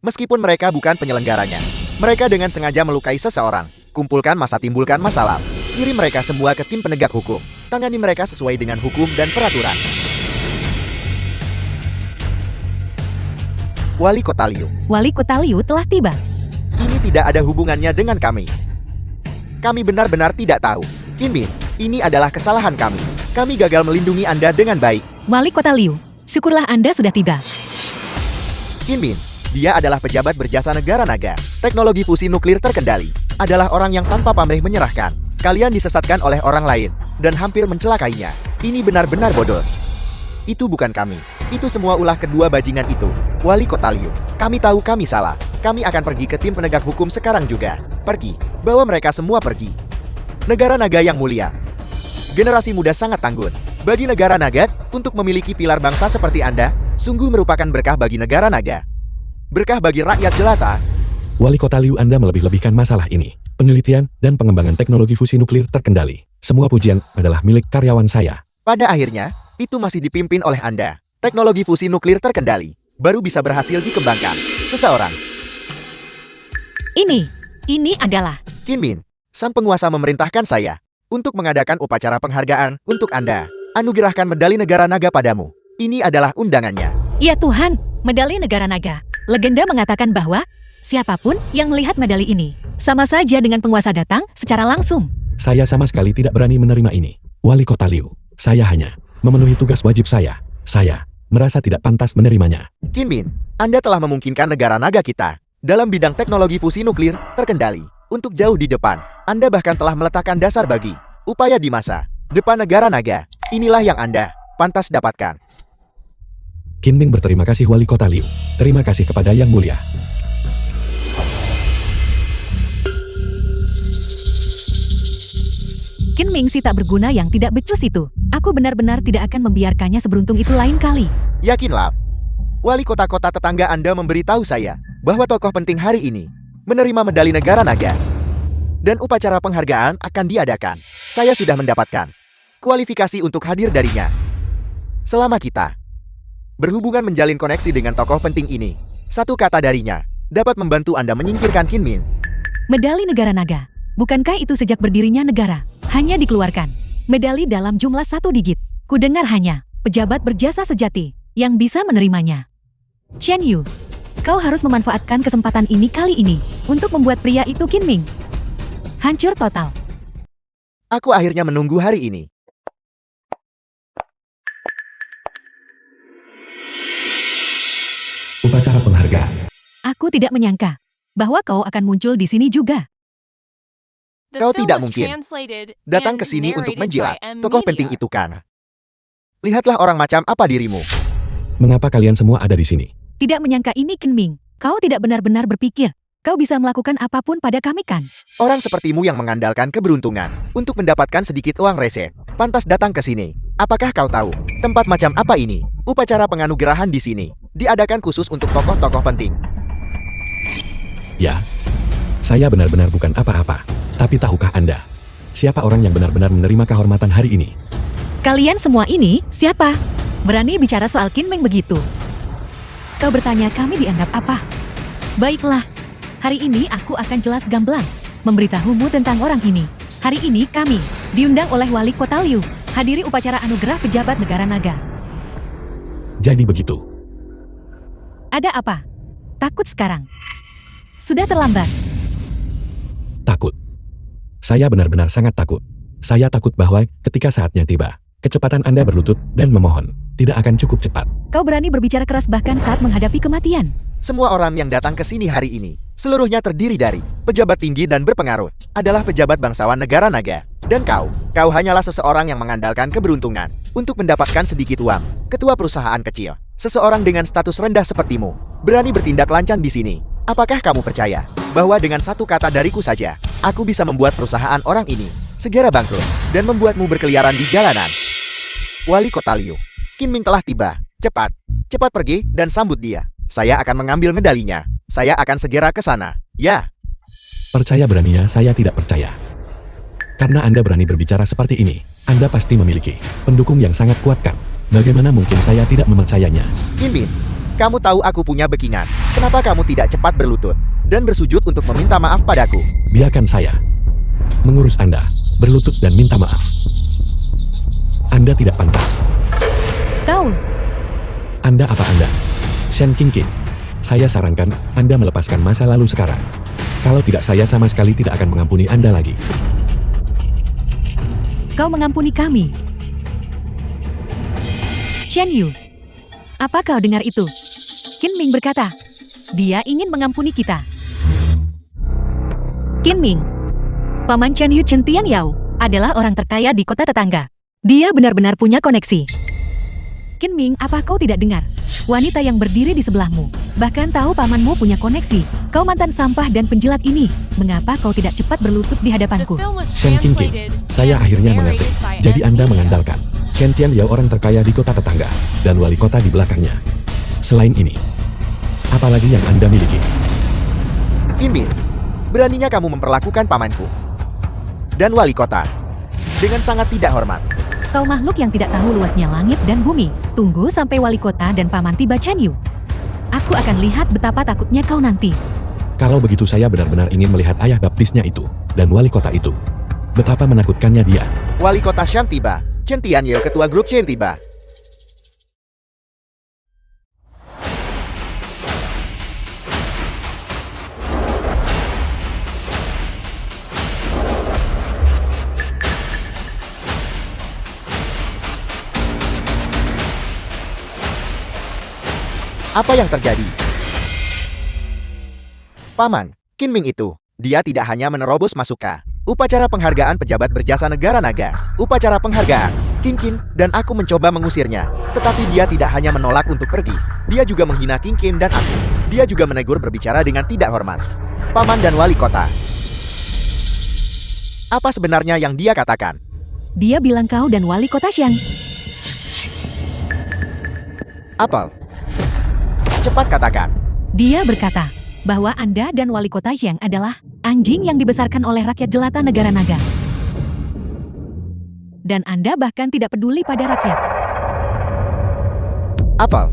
Meskipun mereka bukan penyelenggaranya, mereka dengan sengaja melukai seseorang. Kumpulkan massa, timbulkan masalah. Kirim mereka semua ke tim penegak hukum. Tangani mereka sesuai dengan hukum dan peraturan. Wali Kota Liu, Wali Kota Liu telah tiba. ini tidak ada hubungannya dengan kami. Kami benar-benar tidak tahu. Qin Ming, ini adalah kesalahan kami. Kami gagal melindungi Anda dengan baik. Wali Kota Liu, syukurlah Anda sudah tiba. Qin Ming, dia adalah pejabat berjasa negara naga. Teknologi fusi nuklir terkendali. Adalah orang yang tanpa pamrih menyerahkan. Kalian disesatkan oleh orang lain dan hampir mencelakainya. Ini benar-benar bodoh. Itu bukan kami. Itu semua ulah kedua bajingan itu. Wali Kota Liu, kami tahu kami salah. Kami akan pergi ke tim penegak hukum sekarang juga. Pergi. Bawa mereka semua pergi. Negara naga yang mulia. Generasi muda sangat tangguh. Bagi negara naga, untuk memiliki pilar bangsa seperti Anda, sungguh merupakan berkah bagi negara naga. Berkah bagi rakyat jelata. Wali Kota Liu, Anda melebih-lebihkan masalah ini. Penelitian dan pengembangan teknologi fusi nuklir terkendali. Semua pujian adalah milik karyawan saya. Pada akhirnya, itu masih dipimpin oleh Anda. Teknologi fusi nuklir terkendali baru bisa berhasil dikembangkan. Seseorang, Ini adalah Qin Ming, sang penguasa memerintahkan saya untuk mengadakan upacara penghargaan untuk Anda. Anugerahkan medali negara naga padamu. Ini adalah undangannya. Ya Tuhan, medali negara naga. Legenda mengatakan bahwa siapapun yang melihat medali ini sama saja dengan penguasa datang secara langsung. Saya sama sekali tidak berani menerima ini. Wali Kota Liu, saya hanya memenuhi tugas wajib saya. Saya merasa tidak pantas menerimanya. Qin Ming, Anda telah memungkinkan negara naga kita dalam bidang teknologi fusi nuklir terkendali untuk jauh di depan. Anda bahkan telah meletakkan dasar bagi upaya di masa depan negara naga. Inilah yang Anda pantas dapatkan. Qin Ming berterima kasih Wali Kota Liu. Terima kasih kepada Yang Mulia. Qin Ming si tak berguna yang tidak becus itu. Aku benar-benar tidak akan membiarkannya seberuntung itu lain kali. Yakinlah, wali kota-kota tetangga Anda memberitahu saya bahwa tokoh penting hari ini menerima medali negara naga. Dan upacara penghargaan akan diadakan. Saya sudah mendapatkan kualifikasi untuk hadir darinya. Selama kita berhubungan menjalin koneksi dengan tokoh penting ini, satu kata darinya dapat membantu Anda menyingkirkan Qin Ming. Medali negara naga. Bukankah itu sejak berdirinya negara hanya dikeluarkan medali dalam jumlah 1 digit? Kudengar hanya pejabat berjasa sejati yang bisa menerimanya. Chen Yu, kau harus memanfaatkan kesempatan ini kali ini untuk membuat pria itu Qin Ming hancur total. Aku akhirnya menunggu hari ini. Upacara penghargaan. Aku tidak menyangka bahwa kau akan muncul di sini juga. The Kau film tidak was mungkin translated datang and ke sini untuk narrated menjilat by M tokoh Media. penting itu kan. Lihatlah orang macam apa dirimu. Mengapa kalian semua ada di sini? Tidak menyangka ini Qin Ming. Kau tidak benar-benar berpikir Kau bisa melakukan apapun pada kami kan? Orang sepertimu yang mengandalkan keberuntungan untuk mendapatkan sedikit uang receh, pantas datang ke sini. Apakah kau tahu, tempat macam apa ini? Upacara penganugerahan di sini diadakan khusus untuk tokoh-tokoh penting. Ya, saya benar-benar bukan apa-apa. Tapi tahukah Anda, siapa orang yang benar-benar menerima kehormatan hari ini? Kalian semua ini, siapa? Berani bicara soal Kinming begitu? Kau bertanya kami dianggap apa? Baiklah, hari ini aku akan jelas gamblang memberitahumu tentang orang ini. Hari ini kami diundang oleh Wali Kota Liu hadiri upacara anugerah pejabat negara naga. Jadi begitu. Ada apa? Takut sekarang? Sudah terlambat. Takut. Saya benar-benar sangat takut. Saya takut bahwa ketika saatnya tiba, kecepatan Anda berlutut dan memohon tidak akan cukup cepat. Kau berani berbicara keras bahkan saat menghadapi kematian. Semua orang yang datang ke sini hari ini, seluruhnya terdiri dari pejabat tinggi dan berpengaruh, adalah pejabat bangsawan negara naga. Dan kau hanyalah seseorang yang mengandalkan keberuntungan untuk mendapatkan sedikit uang. Ketua perusahaan kecil, seseorang dengan status rendah sepertimu, berani bertindak lancang di sini. Apakah kamu percaya bahwa dengan satu kata dariku saja, aku bisa membuat perusahaan orang ini segera bangkrut dan membuatmu berkeliaran di jalanan? Wali Kota Liu, Kinming telah tiba. Cepat, cepat pergi dan sambut dia. Saya akan mengambil medalinya. Saya akan segera ke sana. Ya. Percaya beraninya saya tidak percaya. Karena Anda berani berbicara seperti ini, Anda pasti memiliki pendukung yang sangat kuat kan? Bagaimana mungkin saya tidak mempercayainya? Kinming, kamu tahu aku punya backingan. Kenapa kamu tidak cepat berlutut dan bersujud untuk meminta maaf padaku? Biarkan saya mengurus Anda, berlutut dan minta maaf. Anda tidak pantas. Kau, Anda apa Anda? Shen Qingqing, saya sarankan Anda melepaskan masa lalu sekarang. Kalau tidak, saya sama sekali tidak akan mengampuni Anda lagi. kau mengampuni kami. Shen Yu, apa kau dengar itu? Kinming berkata, dia ingin mengampuni kita. Kinming, Paman Chen Yu Chen Tian Yao adalah orang terkaya di kota tetangga. Dia benar-benar punya koneksi. Kinming, apa kau tidak dengar? Wanita yang berdiri di sebelahmu bahkan tahu pamanmu punya koneksi. Kau mantan sampah dan penjilat ini. Mengapa kau tidak cepat berlutut di The hadapanku? film was Shen Qingqing, translated saya and akhirnya mengerti. narrated by Jadi M Anda Media. mengandalkan Chen Tian Yao, orang terkaya di kota tetangga, dan wali kota di belakangnya. Selain ini, apalagi yang Anda miliki? Kinming, beraninya kamu memperlakukan pamanku dan wali kota dengan sangat tidak hormat. Kau makhluk yang tidak tahu luasnya langit dan bumi. Tunggu sampai wali kota dan paman tiba, Chen Yu. Aku akan lihat betapa takutnya kau nanti. Kalau begitu, saya benar-benar ingin melihat ayah baptisnya itu, dan wali kota itu. Betapa menakutkannya dia. Wali kota Sham tiba. Chen Tian Yeo, ketua grup Chen tiba. Apa yang terjadi? Paman, Kinming itu, dia tidak hanya menerobos masuk ke upacara penghargaan pejabat berjasa negara naga, upacara penghargaan, Qingqing, dan aku mencoba mengusirnya. Tetapi dia tidak hanya menolak untuk pergi, dia juga menghina Qingqing dan aku. Dia juga menegur berbicara dengan tidak hormat. Paman dan wali kota. Apa sebenarnya yang dia katakan? Dia bilang kau dan wali kota Xiang. Apel. Cepat katakan. Dia berkata bahwa Anda dan wali kota Xiang adalah anjing yang dibesarkan oleh rakyat jelata negara naga. Dan Anda bahkan tidak peduli pada rakyat. Apel.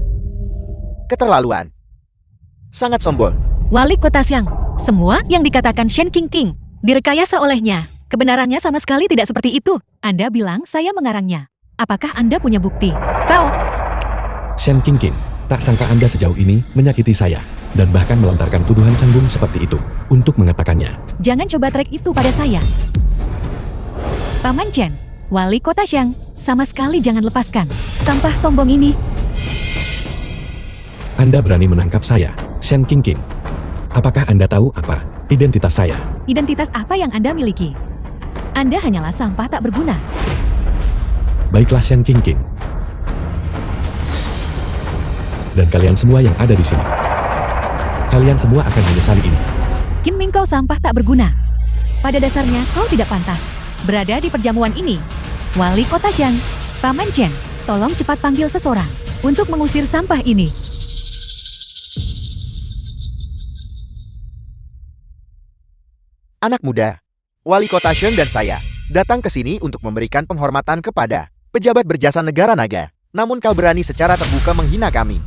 Keterlaluan. Sangat sombong. Wali kota Xiang, semua yang dikatakan Shen Qingqing direkayasa olehnya. Kebenarannya sama sekali tidak seperti itu. Anda bilang saya mengarangnya. Apakah Anda punya bukti? Kau, Shen Qingqing, tak sangka Anda sejauh ini menyakiti saya, dan bahkan melontarkan tuduhan canggung seperti itu untuk mengatakannya. jangan coba trik itu pada saya. Paman Chen, wali kota Xiang, sama sekali jangan lepaskan sampah sombong ini. Anda berani menangkap saya, Shen Qingqing. Apakah Anda tahu apa identitas saya? Identitas apa yang Anda miliki? Anda hanyalah sampah tak berguna. Baiklah Shen Qingqing. Dan kalian semua yang ada di sini. Kalian semua akan menyesali ini. Kinming, kau sampah tak berguna. Pada dasarnya kau tidak pantas berada di perjamuan ini. Wali Kota Shan, Paman Chen, tolong cepat panggil seseorang untuk mengusir sampah ini. Anak muda, Wali Kota Shen dan saya datang ke sini untuk memberikan penghormatan kepada pejabat berjasa negara naga. Namun kau berani secara terbuka menghina kami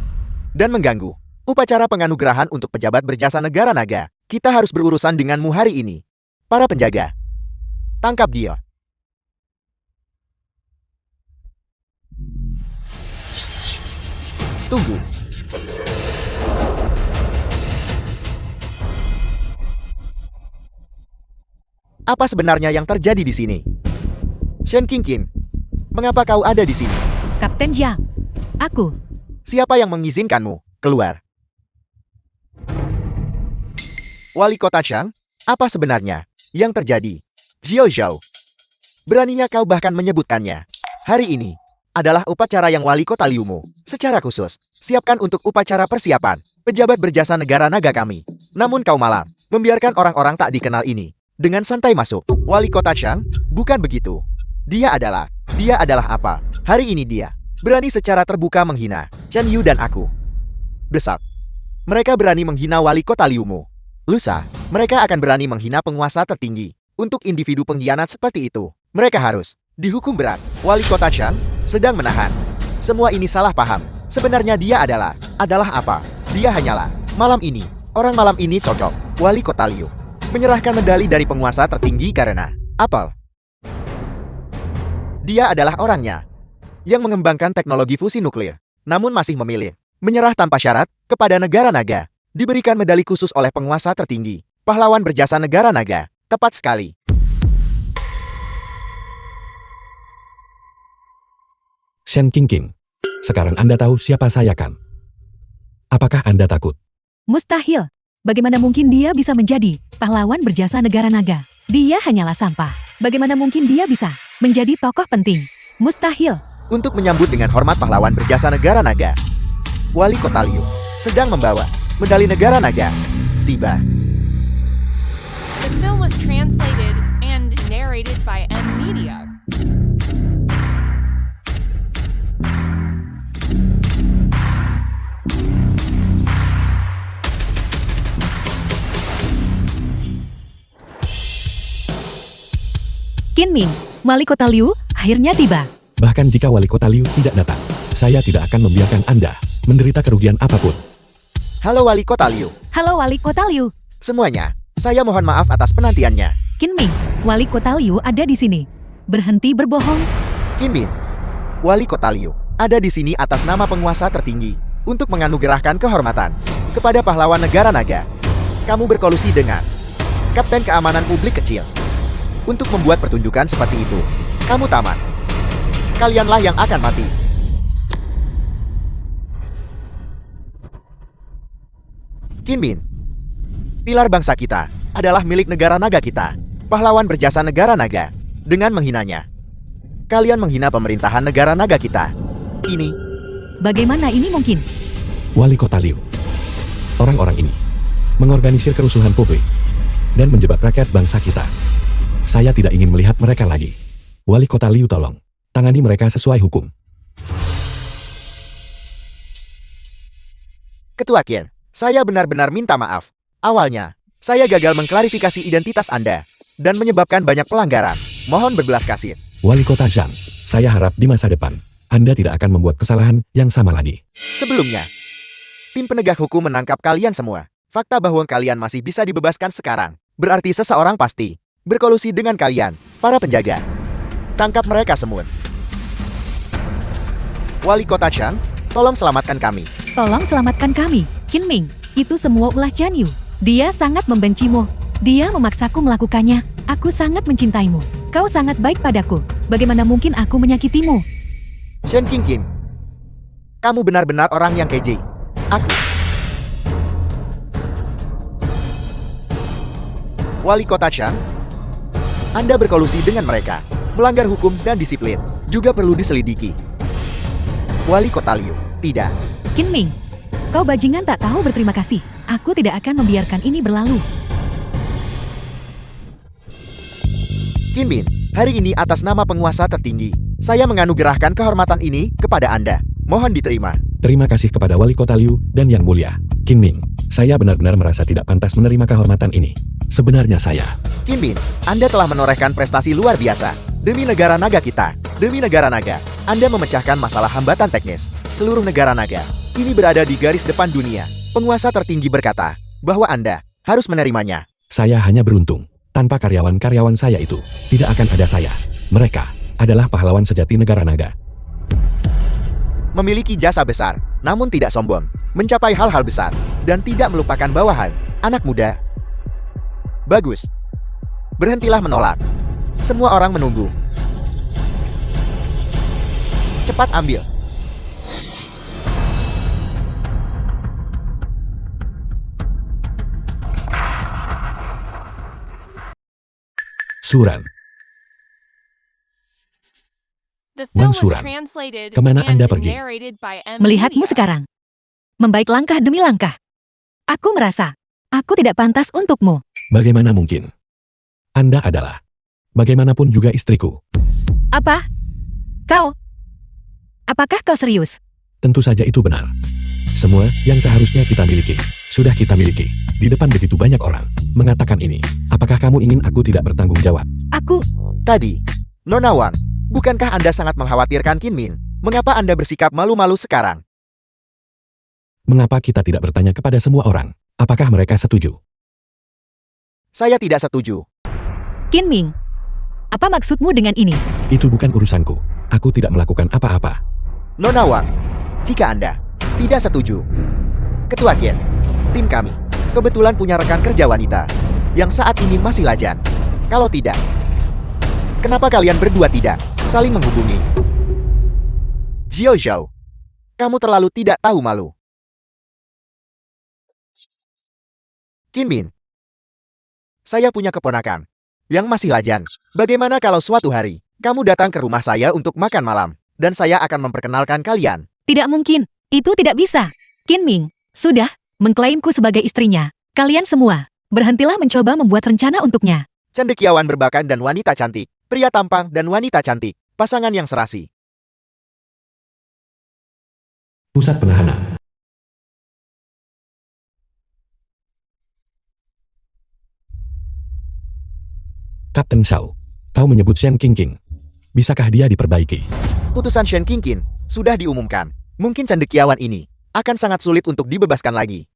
dan mengganggu upacara penganugerahan untuk pejabat berjasa negara naga. Kita harus berurusan denganmu hari ini. Para penjaga, tangkap dia. Tunggu. Apa sebenarnya yang terjadi di sini? Shen Qingqin, mengapa kau ada di sini? Kapten Jiang, aku. Siapa yang mengizinkanmu keluar? Wali Kota Shang, apa sebenarnya yang terjadi? Xiao Zhao, beraninya kau bahkan menyebutkannya. Hari ini adalah upacara yang Wali Kota Liumu secara khusus siapkan untuk upacara persiapan pejabat berjasa negara naga kami. Namun kau malah membiarkan orang-orang tak dikenal ini dengan santai masuk. Wali Kota Shang, bukan begitu. Dia adalah apa? Hari ini dia berani secara terbuka menghina Chen Yu dan aku. Besok, mereka berani menghina Wali Kota Liumu. Lusa, mereka akan berani menghina penguasa tertinggi. Untuk individu pengkhianat seperti itu, mereka harus dihukum berat. Wali Kota Shan sedang menahan. Semua ini salah paham. Sebenarnya dia adalah apa? Dia hanyalah orang malam ini cocok. Wali Kota Liu menyerahkan medali dari penguasa tertinggi karena apa? Dia adalah orangnya yang mengembangkan teknologi fusi nuklir, namun masih memilih menyerah tanpa syarat kepada negara naga. Diberikan medali khusus oleh penguasa tertinggi, pahlawan berjasa negara naga. Tepat sekali. Shen Qingqin, sekarang Anda tahu siapa saya kan? Apakah Anda takut? Mustahil. Bagaimana mungkin dia bisa menjadi pahlawan berjasa negara naga? Dia hanyalah sampah. Bagaimana mungkin dia bisa menjadi tokoh penting? Mustahil. Untuk menyambut dengan hormat pahlawan berjasa negara naga, Wali Kota Liu sedang membawa medali negara naga. Tiba. The film was translated and narrated by M Media. Kinming, Wali Kota Liu, akhirnya tiba. Bahkan jika Wali Kota Liu tidak datang, saya tidak akan membiarkan Anda menderita kerugian apapun. Halo Wali Kota Liu. Halo Wali Kota Liu. Semuanya, saya mohon maaf atas penantiannya. Kinming, Wali Kota Liu ada di sini. Berhenti berbohong. Kinmin, Wali Kota Liu ada di sini atas nama penguasa tertinggi untuk menganugerahkan kehormatan kepada pahlawan negara naga. Kamu berkolusi dengan Kapten Keamanan Publik kecil untuk membuat pertunjukan seperti itu. Kamu tamat. Kalianlah yang akan mati. Kinmin, pilar bangsa kita adalah milik negara naga kita. Pahlawan berjasa negara naga. Dengan menghinanya, kalian menghina pemerintahan negara naga kita. Ini, Bagaimana ini mungkin? Wali Kota Liu, orang-orang ini mengorganisir kerusuhan publik dan menjebak rakyat bangsa kita. Saya tidak ingin melihat mereka lagi. Wali Kota Liu, tolong tangani mereka sesuai hukum. Ketua Qin, saya benar-benar minta maaf. Awalnya, saya gagal mengklarifikasi identitas Anda dan menyebabkan banyak pelanggaran. Mohon berbelas kasih. Wali Kota Zhang, saya harap di masa depan Anda tidak akan membuat kesalahan yang sama lagi. Sebelumnya, tim penegak hukum menangkap kalian semua. Fakta bahwa kalian masih bisa dibebaskan sekarang berarti seseorang pasti berkolusi dengan kalian, para penjaga. Tangkap mereka semua. Wali Kota Shang, tolong selamatkan kami. Tolong selamatkan kami. Kinming, itu semua ulah Chen Yu. Dia sangat membencimu. Dia memaksaku melakukannya. Aku sangat mencintaimu. Kau sangat baik padaku. Bagaimana mungkin aku menyakitimu? Shen Qingqin, kamu benar-benar orang yang keji. Aku. Wali Kota Shang, Anda berkolusi dengan mereka. Melanggar hukum dan disiplin juga perlu diselidiki. Wali Kota Liu, tidak. Kinming, kau bajingan tak tahu berterima kasih. Aku tidak akan membiarkan ini berlalu. Kinmin, hari ini atas nama penguasa tertinggi, saya menganugerahkan kehormatan ini kepada Anda. Mohon diterima. Terima kasih kepada Wali Kota Liu dan Yang Mulia, Kinming. Saya benar-benar merasa tidak pantas menerima kehormatan ini. Sebenarnya saya... Kinmin, Anda telah menorehkan prestasi luar biasa. Demi negara naga kita, demi negara naga, Anda memecahkan masalah hambatan teknis. Seluruh negara naga, kini berada di garis depan dunia. Penguasa tertinggi berkata, bahwa Anda harus menerimanya. Saya hanya beruntung. Tanpa karyawan-karyawan saya itu, tidak akan ada saya. Mereka adalah pahlawan sejati negara naga. Memiliki jasa besar, namun tidak sombong. Mencapai hal-hal besar, dan tidak melupakan bawahan. Anak muda. Bagus. Berhentilah menolak. Semua orang menunggu. Cepat ambil. Suran. The film was Suran, translated kemana and Anda pergi? narrated by M Melihatmu Media. sekarang. Membaik langkah demi langkah. Aku merasa, aku tidak pantas untukmu. Bagaimana mungkin? Anda adalah... bagaimanapun juga istriku. Apa? Kau? Apakah kau serius? Tentu saja itu benar. Semua yang seharusnya kita miliki, sudah kita miliki. Di depan begitu banyak orang mengatakan ini. Apakah kamu ingin aku tidak bertanggung jawab? Aku... Tadi, Nona Wang, bukankah Anda sangat mengkhawatirkan Kinmin? Mengapa Anda bersikap malu-malu sekarang? Mengapa kita tidak bertanya kepada semua orang? Apakah mereka setuju? Saya tidak setuju. Kinming. Apa maksudmu dengan ini? Itu bukan urusanku. Aku tidak melakukan apa-apa. Nona Wang, jika Anda tidak setuju, Ketua Qian, tim kami kebetulan punya rekan kerja wanita yang saat ini masih lajang. Kalau tidak, kenapa kalian berdua tidak saling menghubungi? Xiao Xiao, kamu terlalu tidak tahu malu. Kinmin, saya punya keponakan yang masih lajang. Bagaimana kalau suatu hari kamu datang ke rumah saya untuk makan malam dan saya akan memperkenalkan kalian? Tidak mungkin. Itu tidak bisa. Kinming, sudah, mengklaimku sebagai istrinya. Kalian semua, berhentilah mencoba membuat rencana untuknya. Cendekiawan berbakat dan wanita cantik, pria tampang dan wanita cantik, pasangan yang serasi. Pusat penahanan. Kapten Shao, kau menyebut Shen Qingqing. Bisakah dia diperbaiki? Putusan Shen Qingqing sudah diumumkan. Mungkin cendekiawan ini akan sangat sulit untuk dibebaskan lagi.